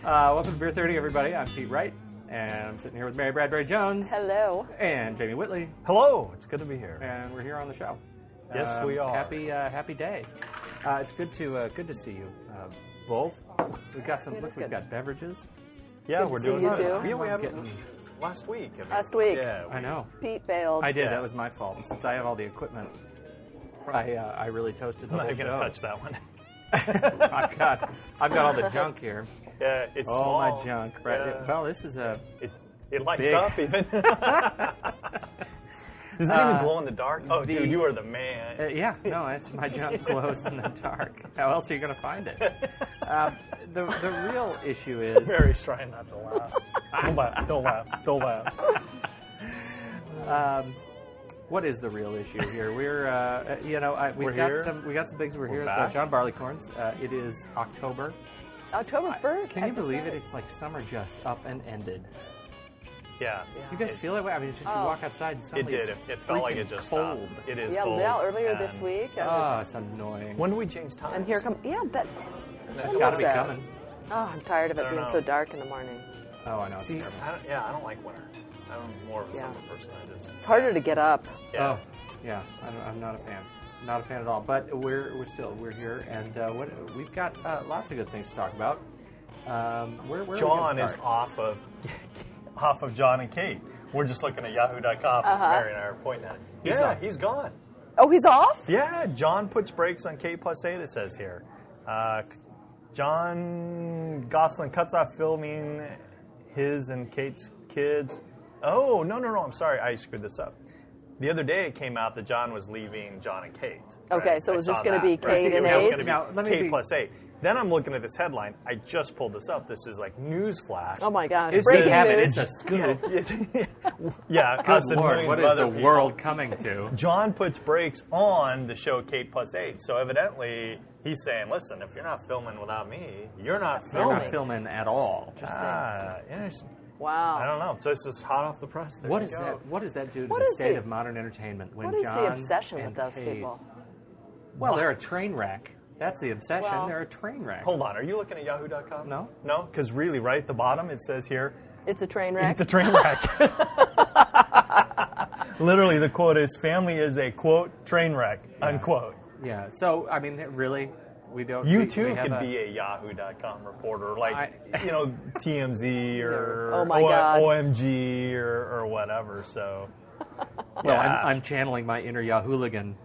Welcome to Beer 30, everybody. I'm Pete Wright, and I'm sitting here with Mary Bradbury Jones. Hello. And Jamie Whitley. Hello. It's good to be here. And we're here on the show. Yes, we are. Happy day. It's good to see you both. We've got we've got beverages. Yeah, Good we're to see doing you good. too. Yeah, we have last week. Last week. Yeah, I know. Pete bailed. I did. Yeah. That was my fault. And since I have all the equipment, I really toasted the I'm whole not show. going to touch that one. I've got all the junk here. Yeah, it's All small. my junk. Right. Yeah. Well, this is a. It lights Big. up even. Does that even glow in the dark? Oh, dude, you are the man. Yeah, no, it's my junk glows in the dark. How else are you going to find it? The real issue is Mary's trying not to laugh. Don't laugh. what is the real issue here? We're we We're got here. some things. We're here back. at John Barleycorns. It is October. October 1st. Can you believe it? It's like summer just up and ended. Yeah. You guys feel that way? I mean, it's just you walk outside and It suddenly did. It felt like it freaking just cold. stopped. It is Yeah, cold. earlier this and- week. Oh, it's annoying. When do we change time? And here come. Yeah, that. It's when got to was be that? coming. Oh, I'm tired of it I don't being know. so dark in the morning. Oh, I know. It's See, terrible. I don't like winter. I'm more of a Yeah. summer person. It's harder to get up. Yeah. Oh, yeah. I'm not a fan. Not a fan at all. But we're here, and we've got lots of good things to talk about. Where are we John gonna is start? off of John and Kate. We're just looking at Yahoo.com. Mary and I are pointing at it. He's gone. Oh, he's off? Yeah, John puts brakes on Kate plus 8, it says here. John Gosling cuts off filming his and Kate's kids. Oh, no, I'm sorry. I screwed this up. The other day it came out that John was leaving John and Kate. Okay, right? so it I was saw just gonna that. be Kate It and was 8? gonna be Now, let me Kate be- plus 8. Then I'm looking at this headline. I just pulled this up. This is like news flash. Oh my gosh, It breaking We have it. news. It's a scoop. Yeah, Good us and Lord, millions what of is other the people. world coming to? John puts brakes on the show Kate plus 8. So evidently he's saying, listen, if you're not filming without me, you're not We're filming. not filming at all. Interesting. Wow. I don't know. So this is hot off the press. There What you is go. that? What does that do to What the is state the- of modern entertainment? When What is John the obsession and with those Kate- people? Well, they're a train wreck. That's the obsession. Well- They're a train wreck. Hold on. Are you looking at Yahoo.com? No. No? Because really, right at the bottom, it says here, It's a train wreck. it's a train wreck. Literally, the quote is, family is a, quote, train wreck, unquote. Yeah. So I mean, really, we don't. You we too have could be a Yahoo.com reporter, like I- TMZ or Oh my God. OMG or whatever. So, Well, yeah. I'm channeling my inner Yahooligan.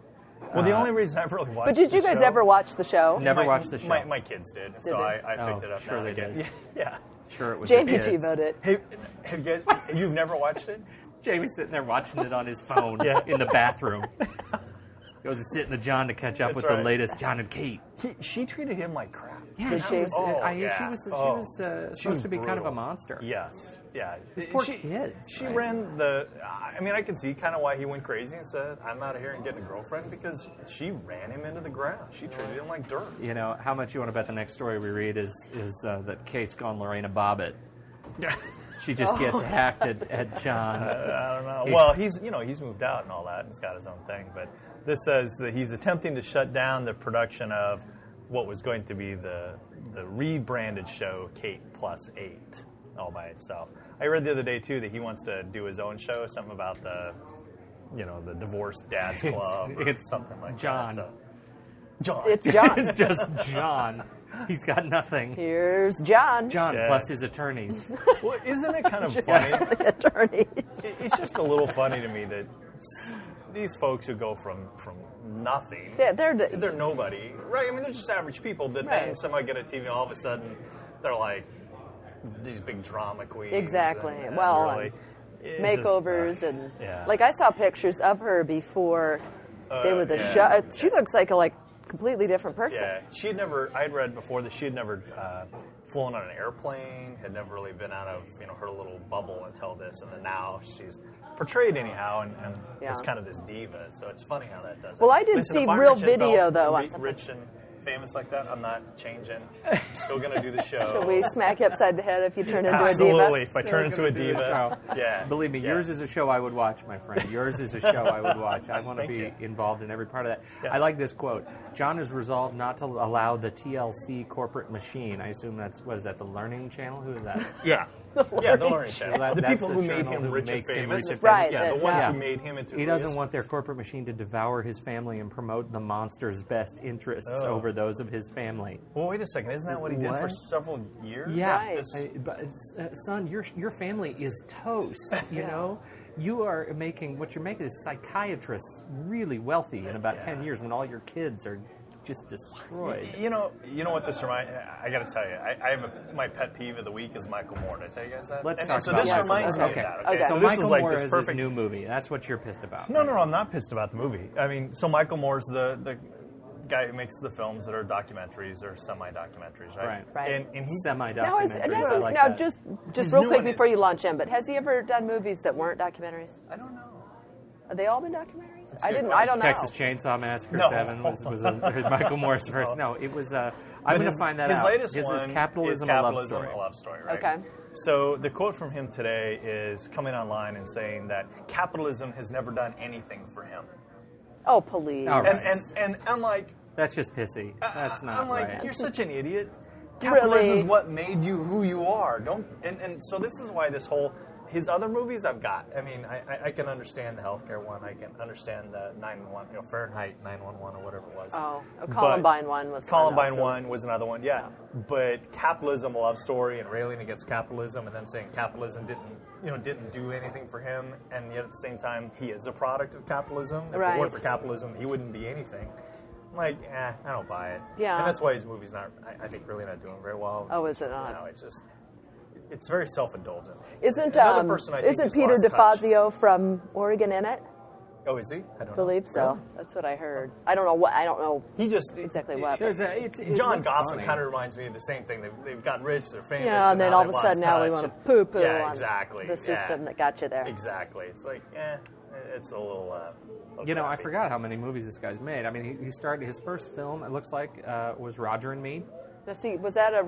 Well, the only reason I've really watched. But did you the guys show- ever watch the show? Never watched the show. My kids did, so they? I picked Oh, it up. sure now they and did. again. Yeah. Sure, it was Jamie the kids. TiVo'd it. Hey, have you guys? You've never watched it? Jamie's sitting there watching it on his phone Yeah. in the bathroom. Goes to sit in the John to catch up That's with right. the latest John and Kate. She treated him like crap. Yeah, Did she? She Oh, was Oh. supposed She was to be kind of a brutal. monster. Yes. Yeah. These poor kids, She right? ran the. I mean, I can see kind of why he went crazy and said, "I'm out of here and getting a girlfriend," because she ran him into the ground. She treated him like dirt. You know, how much you want to bet the next story we read is that Kate's gone Lorena Bobbitt. She just gets hacked at John. I don't know. Well, he's moved out and all that, and he's got his own thing. But this says that he's attempting to shut down the production of what was going to be the rebranded show Kate plus 8 all by itself. I read the other day too that he wants to do his own show, something about the divorced dads club or It's something like John. that. So, John. It's John. It's just John. He's got nothing. Here's John. John Yeah. plus his attorneys. Well, isn't it kind of funny? The attorney. It's just a little funny to me that these folks who go from nothing, Yeah, they're nobody, right? I mean, they're just average people that then Right. somehow get a TV and all of a sudden they're like these big drama queens. Exactly. And Well, really, it's makeovers just, and yeah. like I saw pictures of her before they were the yeah. show. She looks like a completely different person. Yeah, I had read before that she had never flown on an airplane, had never really been out of her little bubble until this, and then now she's portrayed anyhow and Yeah. is kind of this diva. So it's funny how that does. Well, it. I did Listen, see if I'm real rich and video, though, on rich, something. rich and famous like that, I'm not changing. I'm still going to do the show. Should we smack you upside the head if you turn into Absolutely. a If I turn into a diva. Yeah. Believe me, yours is a show I would watch, my friend. Yours is a show I would watch. I want to Thank be you. involved in every part of that. Yes. I like this quote. John has resolved not to allow the TLC corporate machine. I assume that's, what is that, the Learning Channel? Who is that? Yeah. Yeah, the Learning Channel. That- The that's people the who made channel him who rich and makes him famous. rich and Right, Yeah, the that- ones yeah. who made him into He who doesn't is. want their corporate machine to devour his family and promote the monster's best interests Oh. over those of his family. Well, wait a second. Isn't that what he did for What? several years? Yeah, Right. but son, your family is toast. You know, you are making what you're making is psychiatrists really wealthy in about 10 years when all your kids are just destroyed. You know what this reminds. I got to tell you, I have my pet peeve of the week is Michael Moore. Did I tell you guys that? Let's and, talk and so about this Michael reminds Moore. me Okay. of that. Okay. So this Michael is like Moore this is perfect his new movie. That's what you're pissed about. No, I'm not pissed about the movie. I mean, so Michael Moore's the guy who makes the films that are documentaries or semi-documentaries, right? Right. And he Semi-documentaries. I like now that. just His real new quick one before is- you launch in, but has he ever done movies that weren't documentaries? I don't know. Have they all been documentaries? a I good didn't. I don't know. Texas Chainsaw Massacre No. 7 was Michael Moore's first. No, it was. I'm But going to his- find that his out. latest His one is Capitalism, is a Love Story. A Love Story, right? Okay. So the quote from him today is coming online and saying that capitalism has never done anything for him. Oh, please. All right. And I'm like, That's just pissy. That's not I'm like, right. you're such an idiot. Capitalism Really? is what made you who you are. Don't and so this is why this whole his other movies I've got. I mean, I can understand the healthcare one. I can understand the 911, Fahrenheit 911 or whatever it was. Oh, But Columbine one was. Columbine also- one was another one, yeah. But capitalism, a love story, and railing against capitalism, and then saying capitalism didn't do anything for him, and yet at the same time he is a product of capitalism. If it Right. weren't for capitalism, he wouldn't be anything. I'm like, I don't buy it. Yeah. And that's why his movie's not, I think, really not doing very well. Oh, is it not? No, it's very self-indulgent. Isn't Another person I think isn't who's Peter lost touch. DeFazio from Oregon in it? Oh, is he? I don't I believe know. so. Really? That's what I heard. I don't know what. I don't know He just exactly what. There's a, it John looks Gossett funny. kind of reminds me of the same thing. They've gotten rich, they're famous. Yeah, and then now all they of a lost sudden now we touch. want to poo-poo Yeah, on exactly. the system Yeah. that got you there. Exactly. It's like, it's a little. You know, I crappy. forgot how many movies this guy's made. I mean, he started his first film. It looks like was Roger and Me. Let's see, was that a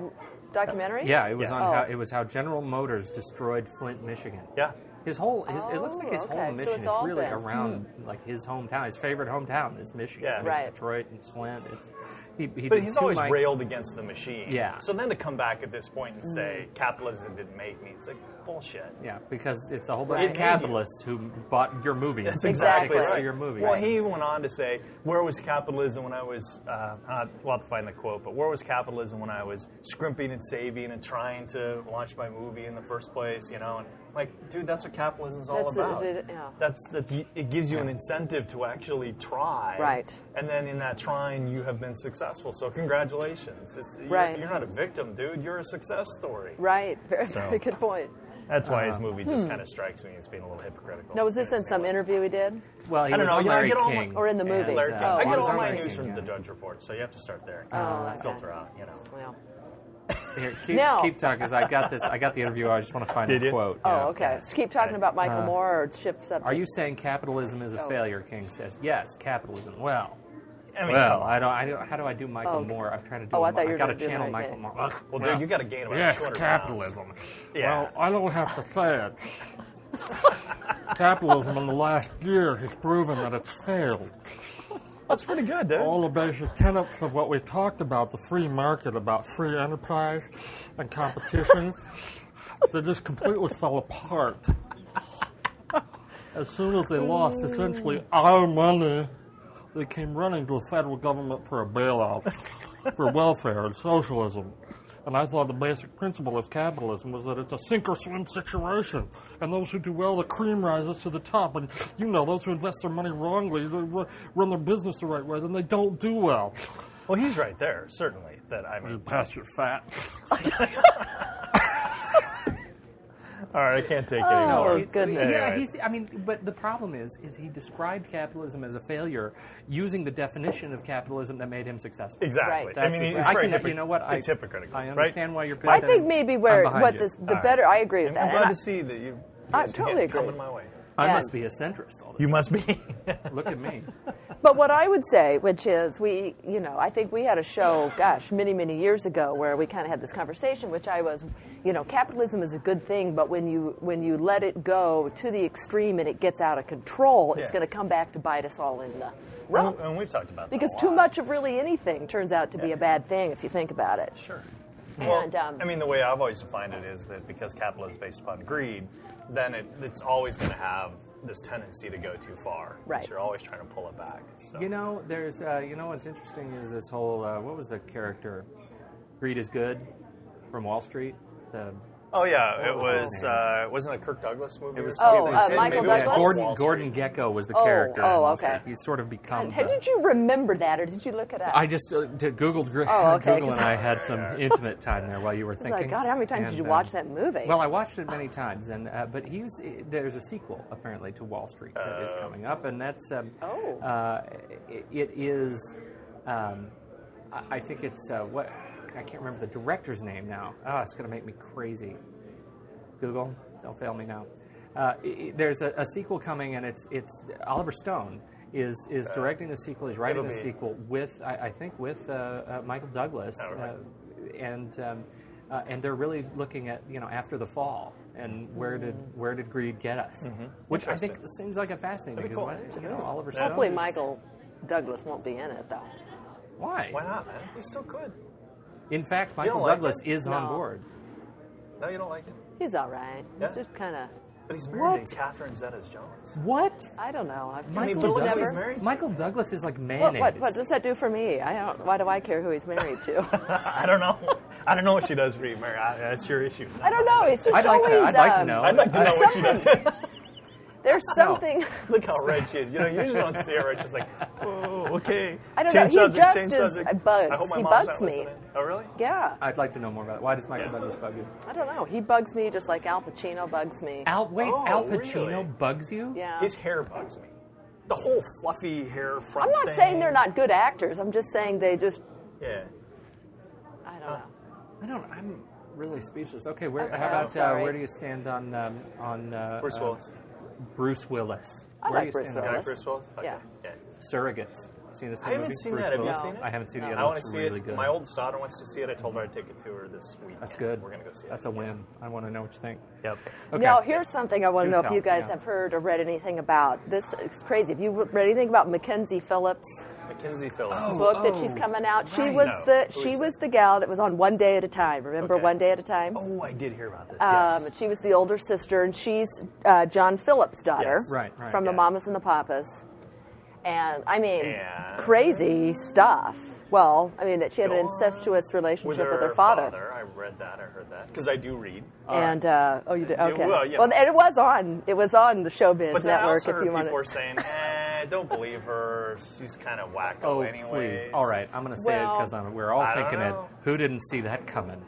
documentary? Yeah, it was Yeah. on Oh. how it was how General Motors destroyed Flint, Michigan. Yeah. His whole it looks like his Oh, whole okay. So mission it's is all really been- around like his hometown. His favorite hometown is Michigan. Yeah. It's Right. Detroit and Flint. It's he But did he's two always mics. railed against the machine. Yeah. So then to come back at this point and say capitalism didn't make me, it's like bullshit. Yeah, because it's a whole bunch Right. of capitalists who bought your movies. That's and exactly tickets right. to your movies. Well, he even went on to say, where was capitalism when I was, we'll have to find the quote, but where was capitalism when I was scrimping and saving and trying to launch my movie in the first place, you know? And I'm like, dude, that's what capitalism's all That's about. yeah. It gives you an incentive to actually try. Right. And then in that trying, you have been successful. So congratulations. Right. You're not a victim, dude. You're a success story. Right. Very, So- very good point. That's why his movie just kind of strikes me as being a little hypocritical. Now, was this in some interview he did? Well, he I don't was know, on you know, I Larry get all my- King. Or in the movie? and, Larry King. Oh, I he get was all on my Larry news King, from yeah. the Drudge Report, so you have to start there. okay. Filter out, you know. Well. Here, Now- keep talking, because I got this. I got the interview. I just want to find Did the you? quote. Oh, Yeah. okay. So keep talking about Michael Moore or shift subject. Are you saying capitalism is a Oh. failure? King says yes. Capitalism. Well, I mean, well, come on. I don't. How do I do Michael Oh. Moore? I'm trying to do. Oh, I him. thought you were got to gonna do channel Larry Michael King. Moore. Well, dude, you got to gain about Yes, 200 capitalism. pounds. Yeah. Well, I don't have to say it. Capitalism in the last year has proven that it's failed. That's pretty good, dude. All the basic tenets of what we talked about, the free market, about free enterprise and competition, they just completely fell apart. As soon as they lost essentially our money, they came running to the federal government for a bailout, for welfare and socialism. And I thought the basic principle of capitalism was that it's a sink or swim situation. And those who do well, the cream rises to the top. And you know, those who invest their money wrongly, they run their business the right way, then they don't do well. Well, he's right there, certainly. That I You mean, bastard fat. all right, I can't take it Oh, anymore. goodness. Yeah, Anyways. I mean, but the problem is he described capitalism as a failure using the definition of capitalism that made him successful. Exactly. Right. I mean, That's it's I very can, you know what? It's hypocritical. I right? understand why you're pissed. I think maybe where I'm behind what you. this the All right. better. I agree with I'm that. glad And to see that you I guys totally again agree. coming my way. I And- must be a centrist all this You time. must be. Look at me. But what I would say, which is I think we had a show, many, many years ago where we kind of had this conversation, which I was, capitalism is a good thing, but when you let it go to the extreme and it gets out of control, it's Yeah. going to come back to bite us all in the rump. And we've talked about that Because a too lot. much of really anything turns out to be Yeah. a bad thing if you think about it. Sure. And, Well, I mean, the way I've always defined it is that because capitalism is based upon greed, then it's always going to have this tendency to go too far. Right. So you're always trying to pull it back. So. There's, what's interesting is this whole, what was the character? Greed is Good from Wall Street. Oh yeah, it What was was. his name? Wasn't it a Kirk Douglas movie? It was, Oh, it was- Michael maybe it was Douglas? Wall Gordon Street. Gekko was the Oh, character. oh, in Wall okay. Street. He's sort of become. How did you remember that, or did you look it up? I just Googled. Oh, okay, Google 'cause and I had some intimate time there while you were I was thinking. like, God, how many times did you And, watch that movie? Well, I watched it many times, and but there's a sequel apparently to Wall Street that is coming up, and that's it is. I think it's what I can't remember the director's name now. Oh, it's going to make me crazy. Google, don't fail me now. There's a sequel coming, and it's Oliver Stone is directing the sequel. He's writing the it'll be- sequel with I think with Michael Douglas, Oh, right. and they're really looking at after the fall and where did greed get us, which I think Interesting. seems like a fascinating. That'd be Because cool. Oliver Stone. Hopefully is- Michael Douglas won't be in it, though. Why? Why not, man? He's still good. In fact, don't Michael like Douglas it? is on No. board. No, you don't like it. He's all right. Yeah? He's just kind of, But he's married What? to Catherine Zeta-Jones. What? I don't know. I've Michael just but look who never. he's married to. Michael Douglas is like What, mayonnaise. what does that do for me? Why do I care who he's married to? I don't know. I don't know what she does for you, Mary. That's your issue. I don't know. It's just I'd like to. always. I'd like to know. I'd like to know what she does. There's something. Look how red she is. You usually don't see her red. She's like, oh, okay. I don't Change know. He subject, just change is subject. bugs. I hope my He mom's bugs not me. listening. Oh, really? Yeah. I'd like to know more about it. Why does Michael Douglas bug you? I don't know. He bugs me just like Al Pacino bugs me. Al Oh, Pacino really? bugs you? Yeah. His hair bugs me. The whole fluffy hair front I'm not thing. saying they're not good actors. I'm just saying they just. Yeah. I don't know. I'm really speechless. Okay, how Okay, about sorry. where do you stand on Bruce Willis. Bruce Willis. I Where like do you Bruce stand on You Willis. like Bruce Willis? Okay. Yeah. Surrogates. Seen this I haven't movie? seen Bruce that. Have you Willis? seen it? I haven't seen it yet. I It want to looks see really it. good. My oldest daughter wants to see it. I told her I'd take it to her this week. That's good. We're going to go see it. That's a win. I want to know what you think. Yep. Okay. Now, here's something I want to Do know tell, if you guys yeah. have heard or read anything about. This is crazy. Have you read anything about Mackenzie Phillips' Mackenzie Phillips. book that she's coming out? She right. was No. the she was the gal that was on One Day at a Time. Remember Okay. One Day at a Time? Oh, I did hear about this. Yes. She was the older sister, and she's John Phillips' daughter Yes. Right, from the yeah. Mamas and the Papas. And I mean, And- crazy stuff. Well, I mean that she had an Go on. incestuous relationship with her father. I read that. I heard that. Because I do read. And oh, you did okay. well, you Well, know. and it was on the Showbiz But then I Network. also If heard you people want were to. saying, don't believe her. She's kind of wacko Oh, anyways. please. All right, I'm going to say Well, it because we're all I don't thinking it. know. Who didn't see that coming?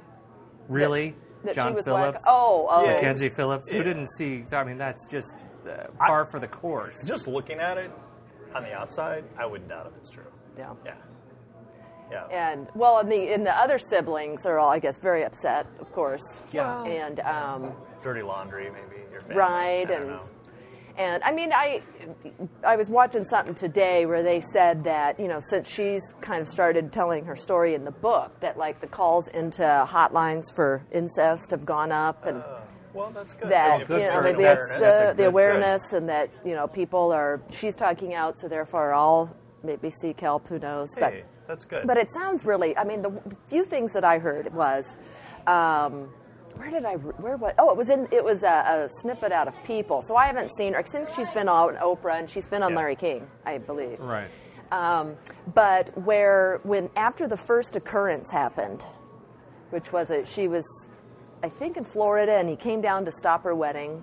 Really? That John she was Phillips? oh, Yeah. Mackenzie Phillips? Yeah. Who didn't see? I mean, that's just par for the course. Just looking at it on the outside, I wouldn't doubt if it's true. Yeah. Yeah. Yeah. And well, and the other siblings are all, I guess, very upset, of course. Yeah. And Dirty laundry, maybe. Your family. right, I don't and know. and I mean, I was watching something today where they said that since she's kind of started telling her story in the book, that like the calls into hotlines for incest have gone up, and Well, that's good. that I mean, if good there's for maybe awareness, it's that's a the good- awareness, and that people are. She's talking out, so therefore I'll maybe seek help. Who knows? good. Hey, that's good. But it sounds really. I mean, the few things that I heard was, where was? Oh, it was a snippet out of People. So I haven't seen her. I think she's been on Oprah and she's been on Yeah. Larry King, I believe. Right. But when after the first occurrence happened, which was she was, I think, in Florida, and he came down to stop her wedding,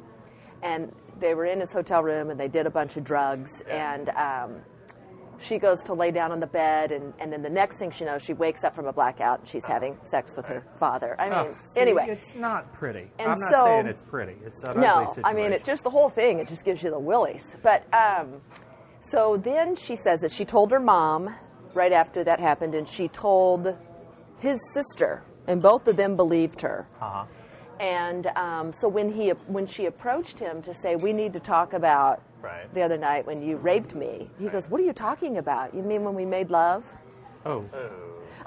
and they were in his hotel room and they did a bunch of drugs, and she goes to lay down on the bed, and then the next thing she knows, she wakes up from a blackout and she's having sex with her father. I mean, See, anyway. it's not pretty. And I'm not so- saying it's pretty. It's an ugly No, situation. I mean, it's just the whole thing. It just gives you the willies. But so then she says that she told her mom right after that happened, and she told his sister, and both of them believed her. Uh-huh. And so when she approached him to say, we need to talk about Right. the other night when you raped me, he goes, what are you talking about? You mean when we made love? Oh,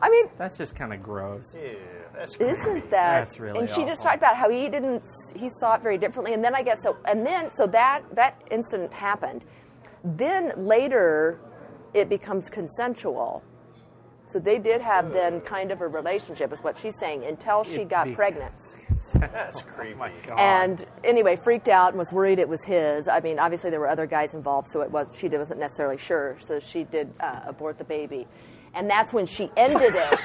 I mean, that's just kind of gross. Yeah, that's creepy. isn't that? That's really And she just awful. talked about how he saw it very differently. And then I guess so that incident happened. Then later, it becomes consensual. So they did have then kind of a relationship, is what she's saying, until she got pregnant. That's creepy. Oh my God. And anyway, freaked out and was worried it was his. I mean, obviously there were other guys involved, so she wasn't necessarily sure. So she did abort the baby, and that's when she ended it.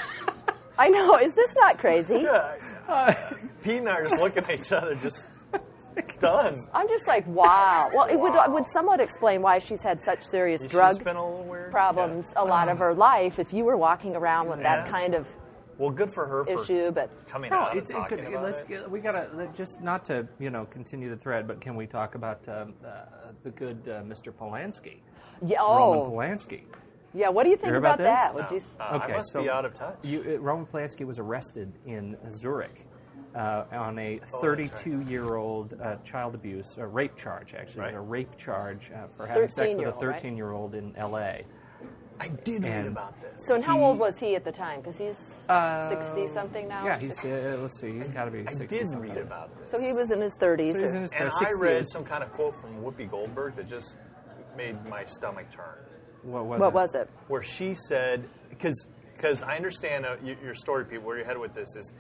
I know. Is this not crazy? Yeah. Pete and I are just looking at each other, just done. I'm just like, wow. Well, it would somewhat explain why she's had such serious She's drug been a little weird. problems a lot of her life. If you were walking around with that Yes. kind of Well, good for her for issue, but coming No, out and it's talking good. about it. We gotta just not to continue the thread, but can we talk about the good Mr. Polanski, yeah, Roman Polanski? yeah. What do you think hear about about that? this? Would you? I must be out of touch. Roman Polanski was arrested in Zurich on a Oh, 32-year-old child abuse, a rape charge. Actually, it was a rape charge for having sex with a 13-year-old, right? 13-year-old in L.A. I did read And- about this. So, and how old was he at the time? Because he's 60 something now. Yeah, he's let's see, he's got to be I 60 did something. read about this. So he was in his 30s. So he's in his and 60s. I read some kind of quote from Whoopi Goldberg that just made my stomach turn. What was what it? was it? Where she said, because I understand your story, people, where you're headed with this is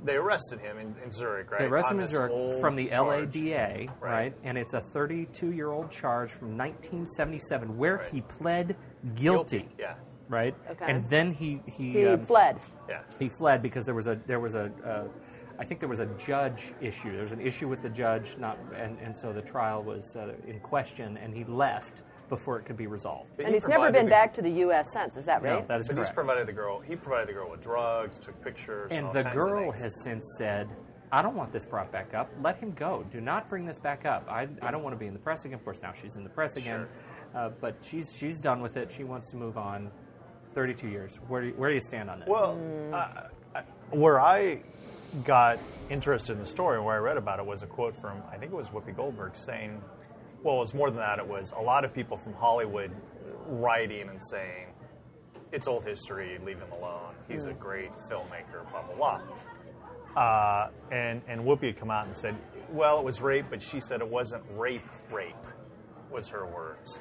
they arrested him in Zurich, right? They arrested him On in this Zurich old from the charge. LADA, right? Right. And it's a 32-year-old charge from 1977 where he pled guilty, Yeah. right? Okay. And then he Fled. Yeah. He fled because there was a I think there was a judge issue. There was an issue with the judge, and so the trial was in question, and he left before it could be resolved. But And he he's never provided been the- back to the U.S. since. Is that No, right? that is But correct. he provided the girl with drugs, took pictures, And all the kinds girl of things. has since said, I don't want this brought back up. Let him go. Do not bring this back up. I don't want to be in the press again. Of course, now she's in the press again. But she's done with it. She wants to move on. 32 years. Where do you stand on this? Well, where I got interested in the story, where I read about it, was a quote from, I think it was Whoopi Goldberg, saying, well, it was more than that. It was a lot of people from Hollywood writing and saying, it's old history, leave him alone. He's a great filmmaker, blah, blah, blah. And Whoopi had come out and said, well, it was rape, but she said it wasn't rape, was her words.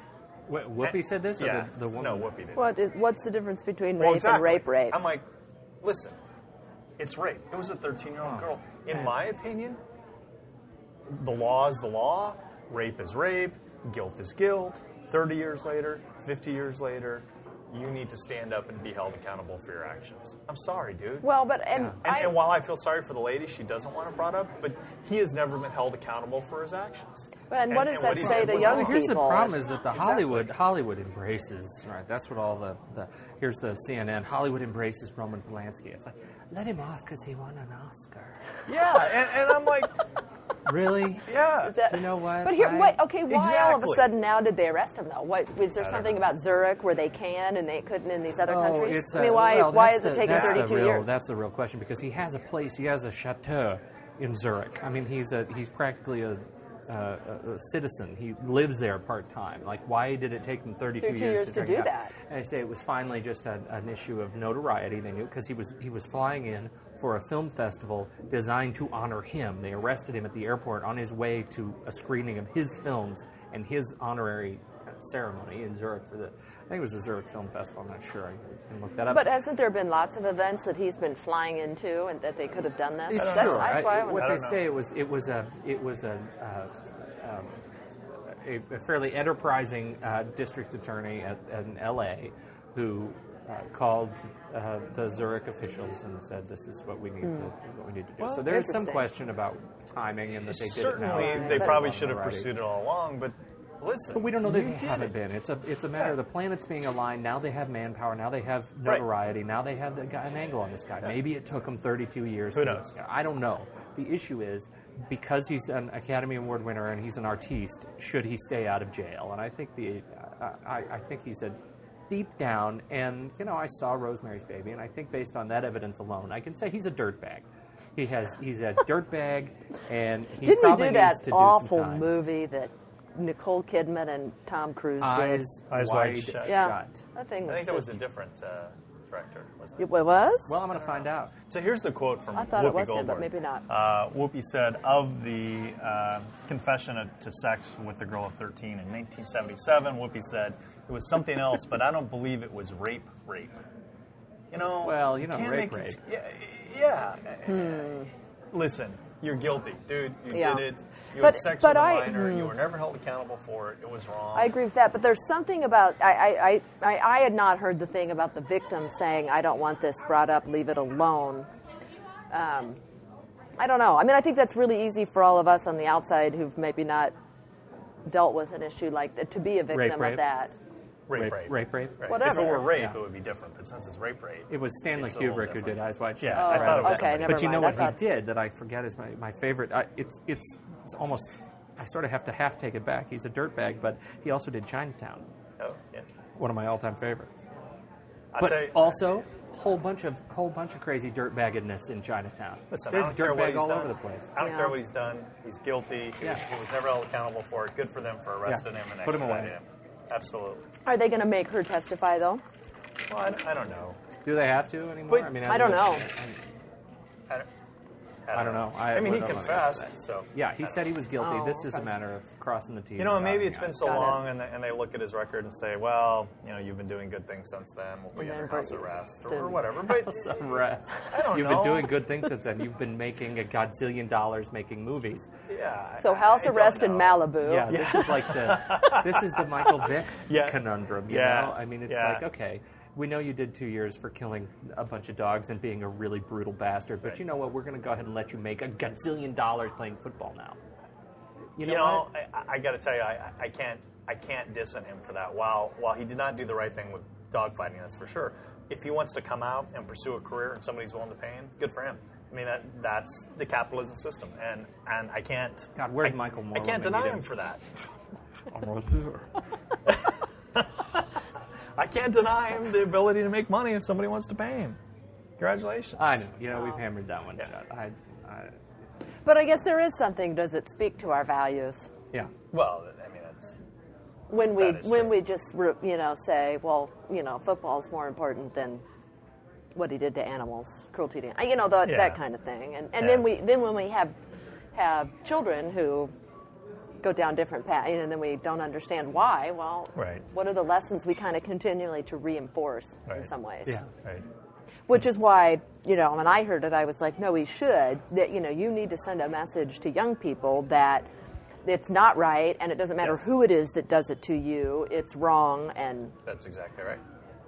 Whoopi said this, or Yeah. the woman? No, Whoopi didn't. What's the difference between Well, rape and rape? I'm like, listen, it's rape. It was a 13-year-old girl. In my opinion, the law is the law. Rape is rape. Guilt is guilt. 30 years later, 50 years later, you need to stand up and be held accountable for your actions. I'm sorry, dude. Well, but and while I feel sorry for the lady, she doesn't want it brought up, but he has never been held accountable for his actions. And what does that he say did to was young wrong. Here's the people? problem: is that the Exactly. Hollywood embraces, right? That's what all the here's the CNN. Hollywood embraces Roman Polanski. It's like, let him off because he won an Oscar. Yeah, and I'm like, Really? yeah. You know what? But here, why all of a Exactly. sudden now did they arrest him though? What was there something about Zurich where they can and they couldn't in these other countries? It's, I mean, why that's is it taking that's 32 real, years? That's the real question because he has a place. He has a chateau in Zurich. I mean, he's practically a citizen. He lives there part time. Like, why did it take him 32 years to check do it out? that? And I say it was finally just an issue of notoriety. They knew because he was flying in for a film festival designed to honor him. They arrested him at the airport on his way to a screening of his films and his honorary ceremony in Zurich for I think it was the Zurich Film Festival. I'm not sure. I can look that up. But hasn't there been lots of events that he's been flying into and that they could have done this? It's That's sure. why I What wonder. they say it was a fairly enterprising district attorney in L.A. who called the Zurich officials and said, "This is what we need to do." Well, so there is some interesting. question about timing and that they did it Certainly, now. they but- probably should have Alrighty. pursued it all along, but listen. But we don't know that you they did haven't it. been. It's a matter of the planets being aligned. Now they have manpower. Now they have notoriety. Now they have an angle on this guy. Maybe it took him 32 years. Who knows? I don't know. The issue is because he's an Academy Award winner and he's an artiste, should he stay out of jail? And I think I think he said deep down, and I saw Rosemary's Baby, and I think based on that evidence alone, I can say he's a dirtbag. He's a dirtbag, and he Didn't he probably do that needs to awful do some time. movie that Nicole Kidman and Tom Cruise did? Eyes Wide Shut. Yeah, that thing I was think that was just- a different director, wasn't It it? was? Well, I'm going to find out. So here's the quote from I thought it Whoopi was him, Goldberg. but maybe not. Whoopi said of the confession to sex with the girl of 13 in 1977, Whoopi said, it was something else, but I don't believe it was rape. You know, Well, you know, can't rape. make Yeah. Listen, you're guilty, dude. You Yeah. did it. You But- had sex but with a I- minor. You were never held accountable for it. It was wrong. I agree with that, but there's something about I had not heard the thing about the victim saying, "I don't want this brought up. Leave it alone." I don't know. I mean, I think that's really easy for all of us on the outside who've maybe not dealt with an issue like that to be a victim Rape. of that. rape. Rape. Right. Whatever. If it were rape, Yeah. it would be different. But since it's rape, It was Stanley it's a little Kubrick who different. did Eyes Wide Shut. Yeah, I thought it was okay, somebody. never But you know mind. what I he thought- did that I forget is my favorite. It's almost, I sort of have to half take it back. He's a dirtbag, but he also did Chinatown, Oh, yeah. one of my all-time favorites. I'll But tell you, also, whole bunch of crazy dirtbaggedness in Chinatown. listen, There's I don't care what dirtbag he's all done. over the place. I don't Yeah. care what he's done. He's guilty. He was never held accountable for it. Good for them for arresting him and Put him extraditing away. him. Absolutely. Are they going to make her testify though? Well, I don't know. Do they have to anymore? But- I don't know. I don't know. I mean, he don't know the answer to confessed, that. so. Yeah, he said he was guilty. Oh, This is a okay. matter of crossing the T's. You know, and maybe dotting it's the been I's. so Got it. long, and they look at his record and say, well, you know, you've been doing good things since then. We'll put you And under then house bring- arrest then- or whatever. But House arrest. I don't You've know. been doing good things since then. You've been making a godzillion dollars making movies. yeah. So house I don't arrest in know. Malibu. Yeah, this is like this is the Michael Vick Yeah. conundrum. You Yeah. know, I mean, it's Yeah. like, okay, we know you did 2 years for killing a bunch of dogs and being a really brutal bastard, but Right. you know what? We're going to go ahead and let you make a gazillion dollars playing football now. You know, You know, what? I got to tell you, I can't diss on him for that. While he did not do the right thing with dogfighting, that's for sure. If he wants to come out and pursue a career and somebody's willing to pay him, good for him. I mean, that's the capitalism system, and I can't. God, where's I, Michael Moore I can't when we deny need him him? for that. I'm right here. I can't deny him the ability to make money if somebody wants to pay him. Congratulations. I know. You know, we've hammered that one Yeah. shot. But I guess there is something. Does it speak to our values Yeah. Well, I mean, that's when we That is true. just say, well, football's more important than what he did to animals, cruelty to Yeah. that kind of thing. And Yeah. then when we have children who go down different paths, and then we don't understand why. Well, Right. what are the lessons we kind of continually to reinforce in Right. some ways? Yeah. right. Which is why, when I heard it, I was like, no, we should. That, you need to send a message to young people that it's not right, and it doesn't matter Yes. who it is that does it to you. It's wrong, and That's exactly right.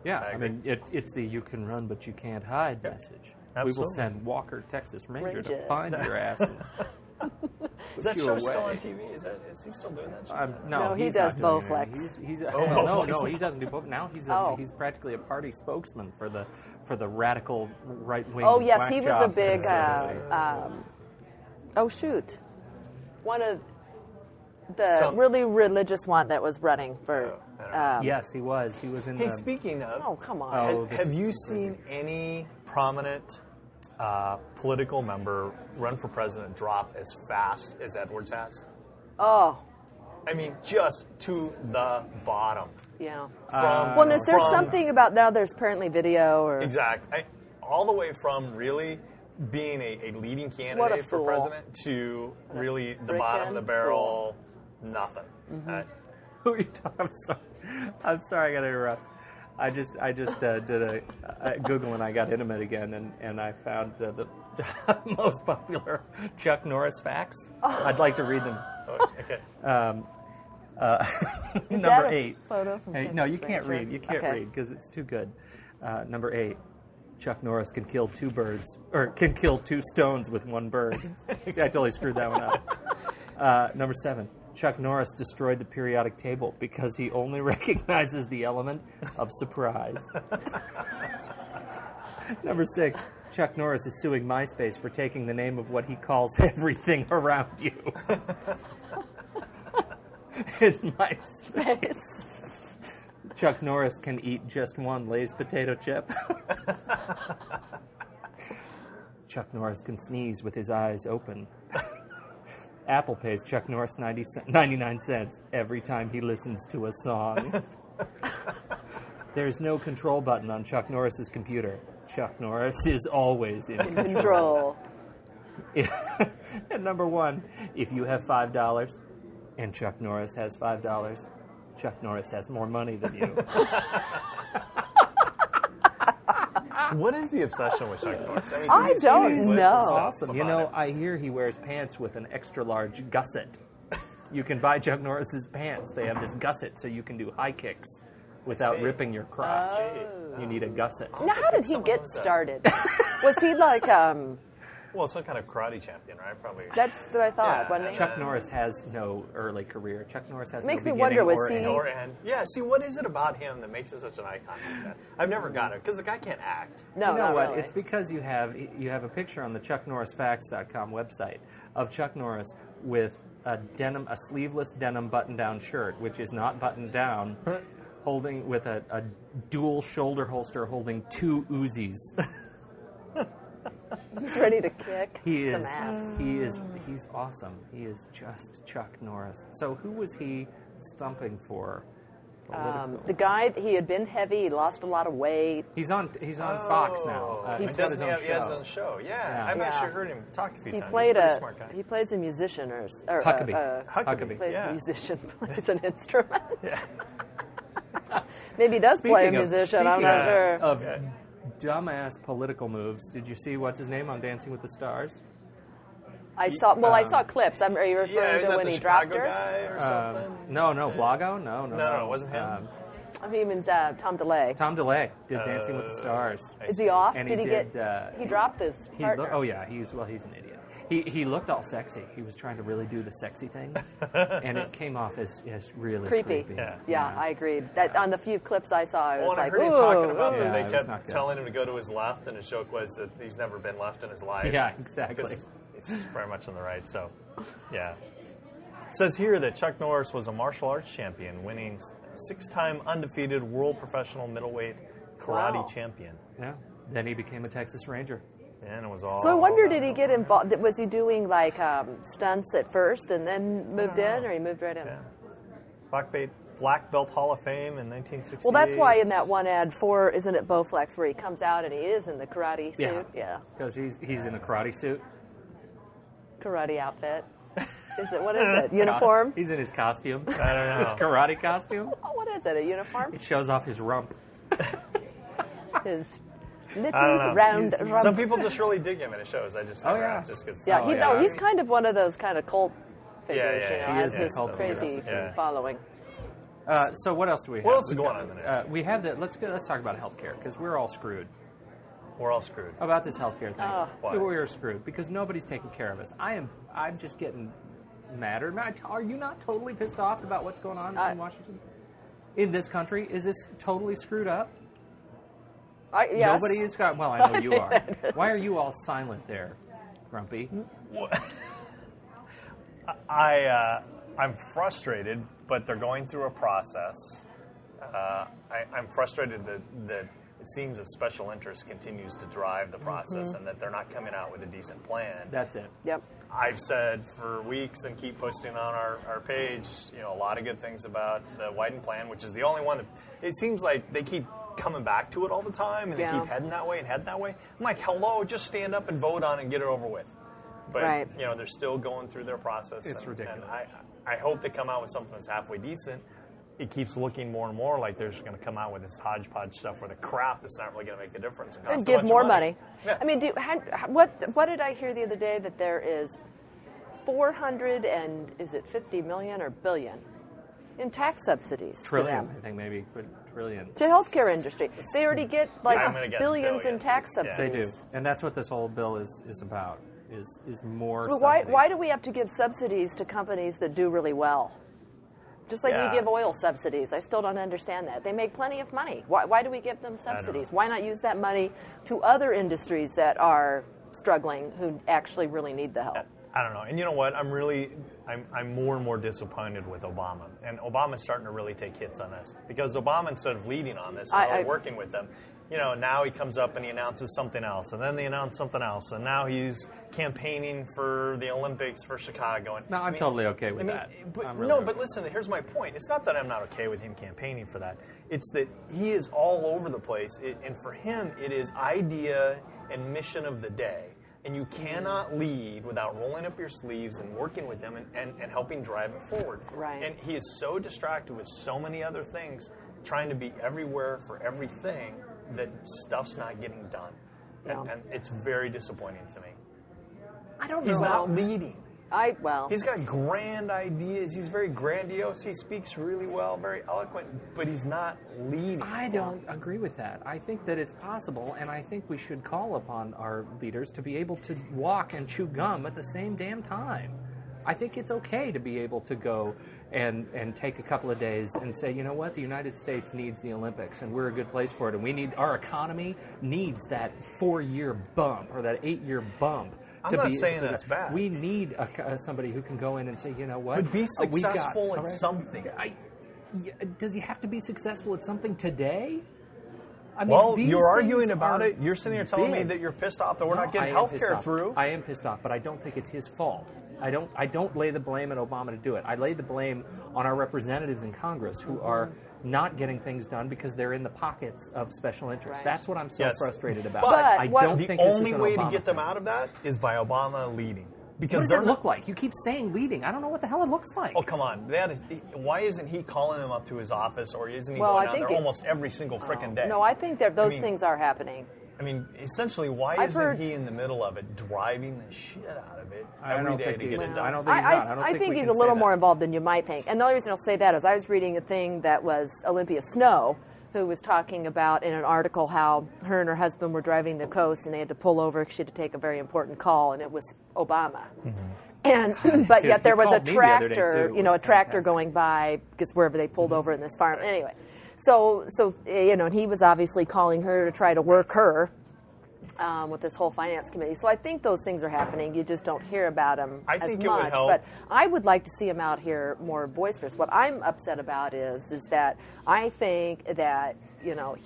Yeah, I I mean, it's the "you can run but you can't hide" message. We will absolutely. send Walker, Texas Ranger to Ranger. find your ass. And Is that you show still away. on TV? Is he still doing that show? No, he he's does not doing it. Bowflex. He's Oh, no, Bowflex. he doesn't do both. Now Oh. he's practically a party spokesman for the radical right wing. oh yes, he was a big. One of the Some- really religious one that was running for. Yes, he was. He was in Hey, the. speaking of, Oh come on! Oh, this have is you crazy. seen any prominent political member run for president drop as fast as Edwards has? Oh, I mean, just to the bottom. yeah. From, Well, is there from- something about now? There's apparently video or all the way from really being a leading What a candidate for fool. president to really the bottom of the frickin' barrel, nothing. Who are you talking? I'm sorry. I got to interrupt. I just did a Google and I got intimate again, and I found the most popular Chuck Norris facts. I'd like to read them. Oh, okay. Is Number that a 8. photo from No, you Texas can't Ranger? read. You can't Okay. read because it's too good. Number 8. Chuck Norris can kill 2 birds, or can kill 2 stones with 1 bird. I totally screwed that one up. Number 7. Chuck Norris destroyed the periodic table because he only recognizes the element of surprise. Number 6. Chuck Norris is suing MySpace for taking the name of what he calls everything around you. It's MySpace. Chuck Norris can eat just 1 Lay's potato chip. Chuck Norris can sneeze with his eyes open. Apple pays Chuck Norris 99 cents every time he listens to a song. There's no control button on Chuck Norris's computer. Chuck Norris is always in control. Control. And number one, if you have $5 and Chuck Norris has $5, Chuck Norris has more money than you. What is the obsession with Chuck Norris? I mean, I you see don't these lists and know. stuff Awesome. You about know, him. I hear he wears pants with an extra large gusset. You can buy Chuck Norris's pants. They have this gusset so you can do high kicks without see. ripping your crotch. You need a gusset. Now, how did he get started? Was he like, Well, some kind of karate champion, right? Probably. that's what I thought, Yeah, wasn't he? Chuck Norris has no early career. Chuck Norris has Makes no me wonder, beginning was or he- end. Or end. Yeah, see, what is it about him that makes him such an icon like that? I've never got it, because the guy can't act. No, You know not what? really. It's because you have a picture on the ChuckNorrisFacts.com website of Chuck Norris with a sleeveless denim button-down shirt, which is not buttoned down, holding with a dual shoulder holster holding two Uzis. He's ready to kick He some is. ass. He's awesome. He is just Chuck Norris. So who was he stumping for? The guy, he had been heavy, he lost a lot of weight. He's on Fox now. He He's got his own he has his show. own show. Yeah, Yeah. I've Yeah. actually heard him talk a few He times. played He's a pretty smart guy. he plays a musician or Huckabee. Huckabee. plays Yeah. a musician, plays an instrument. Maybe he does play a musician, I'm not sure. Of dumbass political moves. Did you see what's his name on Dancing with the Stars? I saw clips. Are you Yeah, referring isn't to that when the he Chicago dropped her? guy or something? No, Blago? No, No, it wasn't him. I mean, Tom DeLay. Tom DeLay did Dancing with the Stars. Is he off? And did he he did, get? He dropped his partner. Oh yeah, he's an idiot. He looked all sexy. He was trying to really do the sexy thing, and it came off as really Creepy. creepy. Yeah, I agreed. That on the few clips I saw, I was Well, and I like, heard him ooh. talking about Yeah, that they it was kept not good. telling him to go to his left, and his joke was that he's never been left in his life. Yeah, exactly. 'Cause he's very much on the right, so, yeah. It says here that Chuck Norris was a martial arts champion, winning 6-time undefeated world professional middleweight karate Wow. champion. Yeah. Then he became a Texas Ranger. And it was all... So I wonder, did he get involved? Was he doing like stunts at first and then moved in, or he moved right in? Yeah. Black Belt Hall of Fame in 1968. Well, that's why in that one ad for, isn't it Bowflex, where he comes out and he is in the karate suit? Yeah. Because he's in a karate suit. Karate outfit. What is it? Uniform? He's in his costume. I don't know. His karate costume. Oh, what is it? A uniform? It shows off his rump. His I don't little know. round rump. Some people just really dig him in his shows. I just Oh, never yeah. have, just 'cause- Yeah, Oh, yeah. he's kind of one of those kind of cult figures, yeah, you know, he has is a this cult crazy figure. Yeah. following. So what else do we have? What else is going on in the news? We have that. Let's talk about healthcare because we're all screwed We're all screwed. about this healthcare thing. Why? We're screwed because nobody's taking care of us. I'm just getting madder. Are you not totally pissed off about what's going on in Washington? In this country, is this totally screwed up? Yes. Nobody has got. Well, I know you are. Why are you all silent there, Grumpy? I'm frustrated, but they're going through a process. I'm frustrated that it seems that special interest continues to drive the process and that they're not coming out with a decent plan. That's it. Yep. I've said for weeks and keep posting on our page, a lot of good things about the Wyden plan, which is the only one that it seems like they keep coming back to it all the time and Yeah. they keep heading that way and heading that way. I'm like, hello, just stand up and vote on it and get it over with. But, Right. they're still going through their process. It's and ridiculous. I hope they come out with something that's halfway decent. It keeps looking more and more like they're just going to come out with this hodgepodge stuff with a crap that's not really going to make a difference. And, cost And a give bunch of more money. Yeah. I mean, what did I hear the other day, that there is 450 million or billion in tax subsidies Trillion, to them, I think maybe trillion. to healthcare industry. They already get I'm gonna guess billions billion. in tax Yeah. subsidies. They do, and that's what this whole bill is about. Is more. But subsidies. why do we have to give subsidies to companies that do really well? Just like Yeah. we give oil subsidies. I still don't understand that. They make plenty of money. Why do we give them subsidies? know. Why not use that money to other industries that are struggling, who actually really need the help? I don't know. And you know what? I'm I'm more and more disappointed with Obama. And Obama's starting to really take hits on this. Because Obama, instead of leading on this or working with them, now he comes up and he announces something else. And then they announce something else. And now he's campaigning for the Olympics for Chicago. And, No, I'm totally okay with that. But listen, here's my point. It's not that I'm not okay with him campaigning for that. It's that he is all over the place. And for him, it is idea and mission of the day. And you cannot lead without rolling up your sleeves and working with them and helping drive it forward. Right. And he is so distracted with so many other things, trying to be everywhere for everything, that stuff's not getting done. No. And it's very disappointing to me. I don't He's know. not leading. He's got grand ideas. He's very grandiose. He speaks really well, very eloquent, but he's not leading. I don't agree with that. I think that it's possible, and I think we should call upon our leaders to be able to walk and chew gum at the same damn time. I think it's okay to be able to go and take a couple of days and say, you know what, the United States needs the Olympics, and we're a good place for it, and our economy needs that 4-year bump or that 8-year bump. I'm not saying that's bad. We need somebody who can go in and say, you know what? But be successful at something. Does he have to be successful at something today? I mean, well, these you're arguing things about are it. You're sitting here telling me big. that you're pissed off that we're not getting I am health pissed care off. through. I am pissed off, but I don't think it's his fault. I don't lay the blame on Obama to do it. I lay the blame on our representatives in Congress who are not getting things done because they're in the pockets of special interests. Right. That's what I'm so frustrated about. But I don't the think this only is an way to Obama get them thing. out of that is by Obama leading. Because What does it look like? You keep saying leading. I don't know what the hell it looks like. Oh, come on. Why isn't he calling them up to his office, or isn't he Well, going I out think there almost every single frickin' day? No, I think that those things are happening. I mean, essentially, why isn't he in the middle of it, driving the shit out of it every day to get it done? I don't think he's not. I think he's a little more involved than you might think. And the only reason I'll say that is I was reading a thing that was Olympia Snow, who was talking about in an article how her and her husband were driving the coast and they had to pull over because she had to take a very important call, and it was Obama. And but yet there was a tractor, a tractor going by because wherever they pulled over in this farm. Anyway, so and he was obviously calling her to try to work her with this whole finance committee. So I think those things are happening. You just don't hear about them as think much. it would help. But I would like to see him out here more boisterous. What I'm upset about is that I think that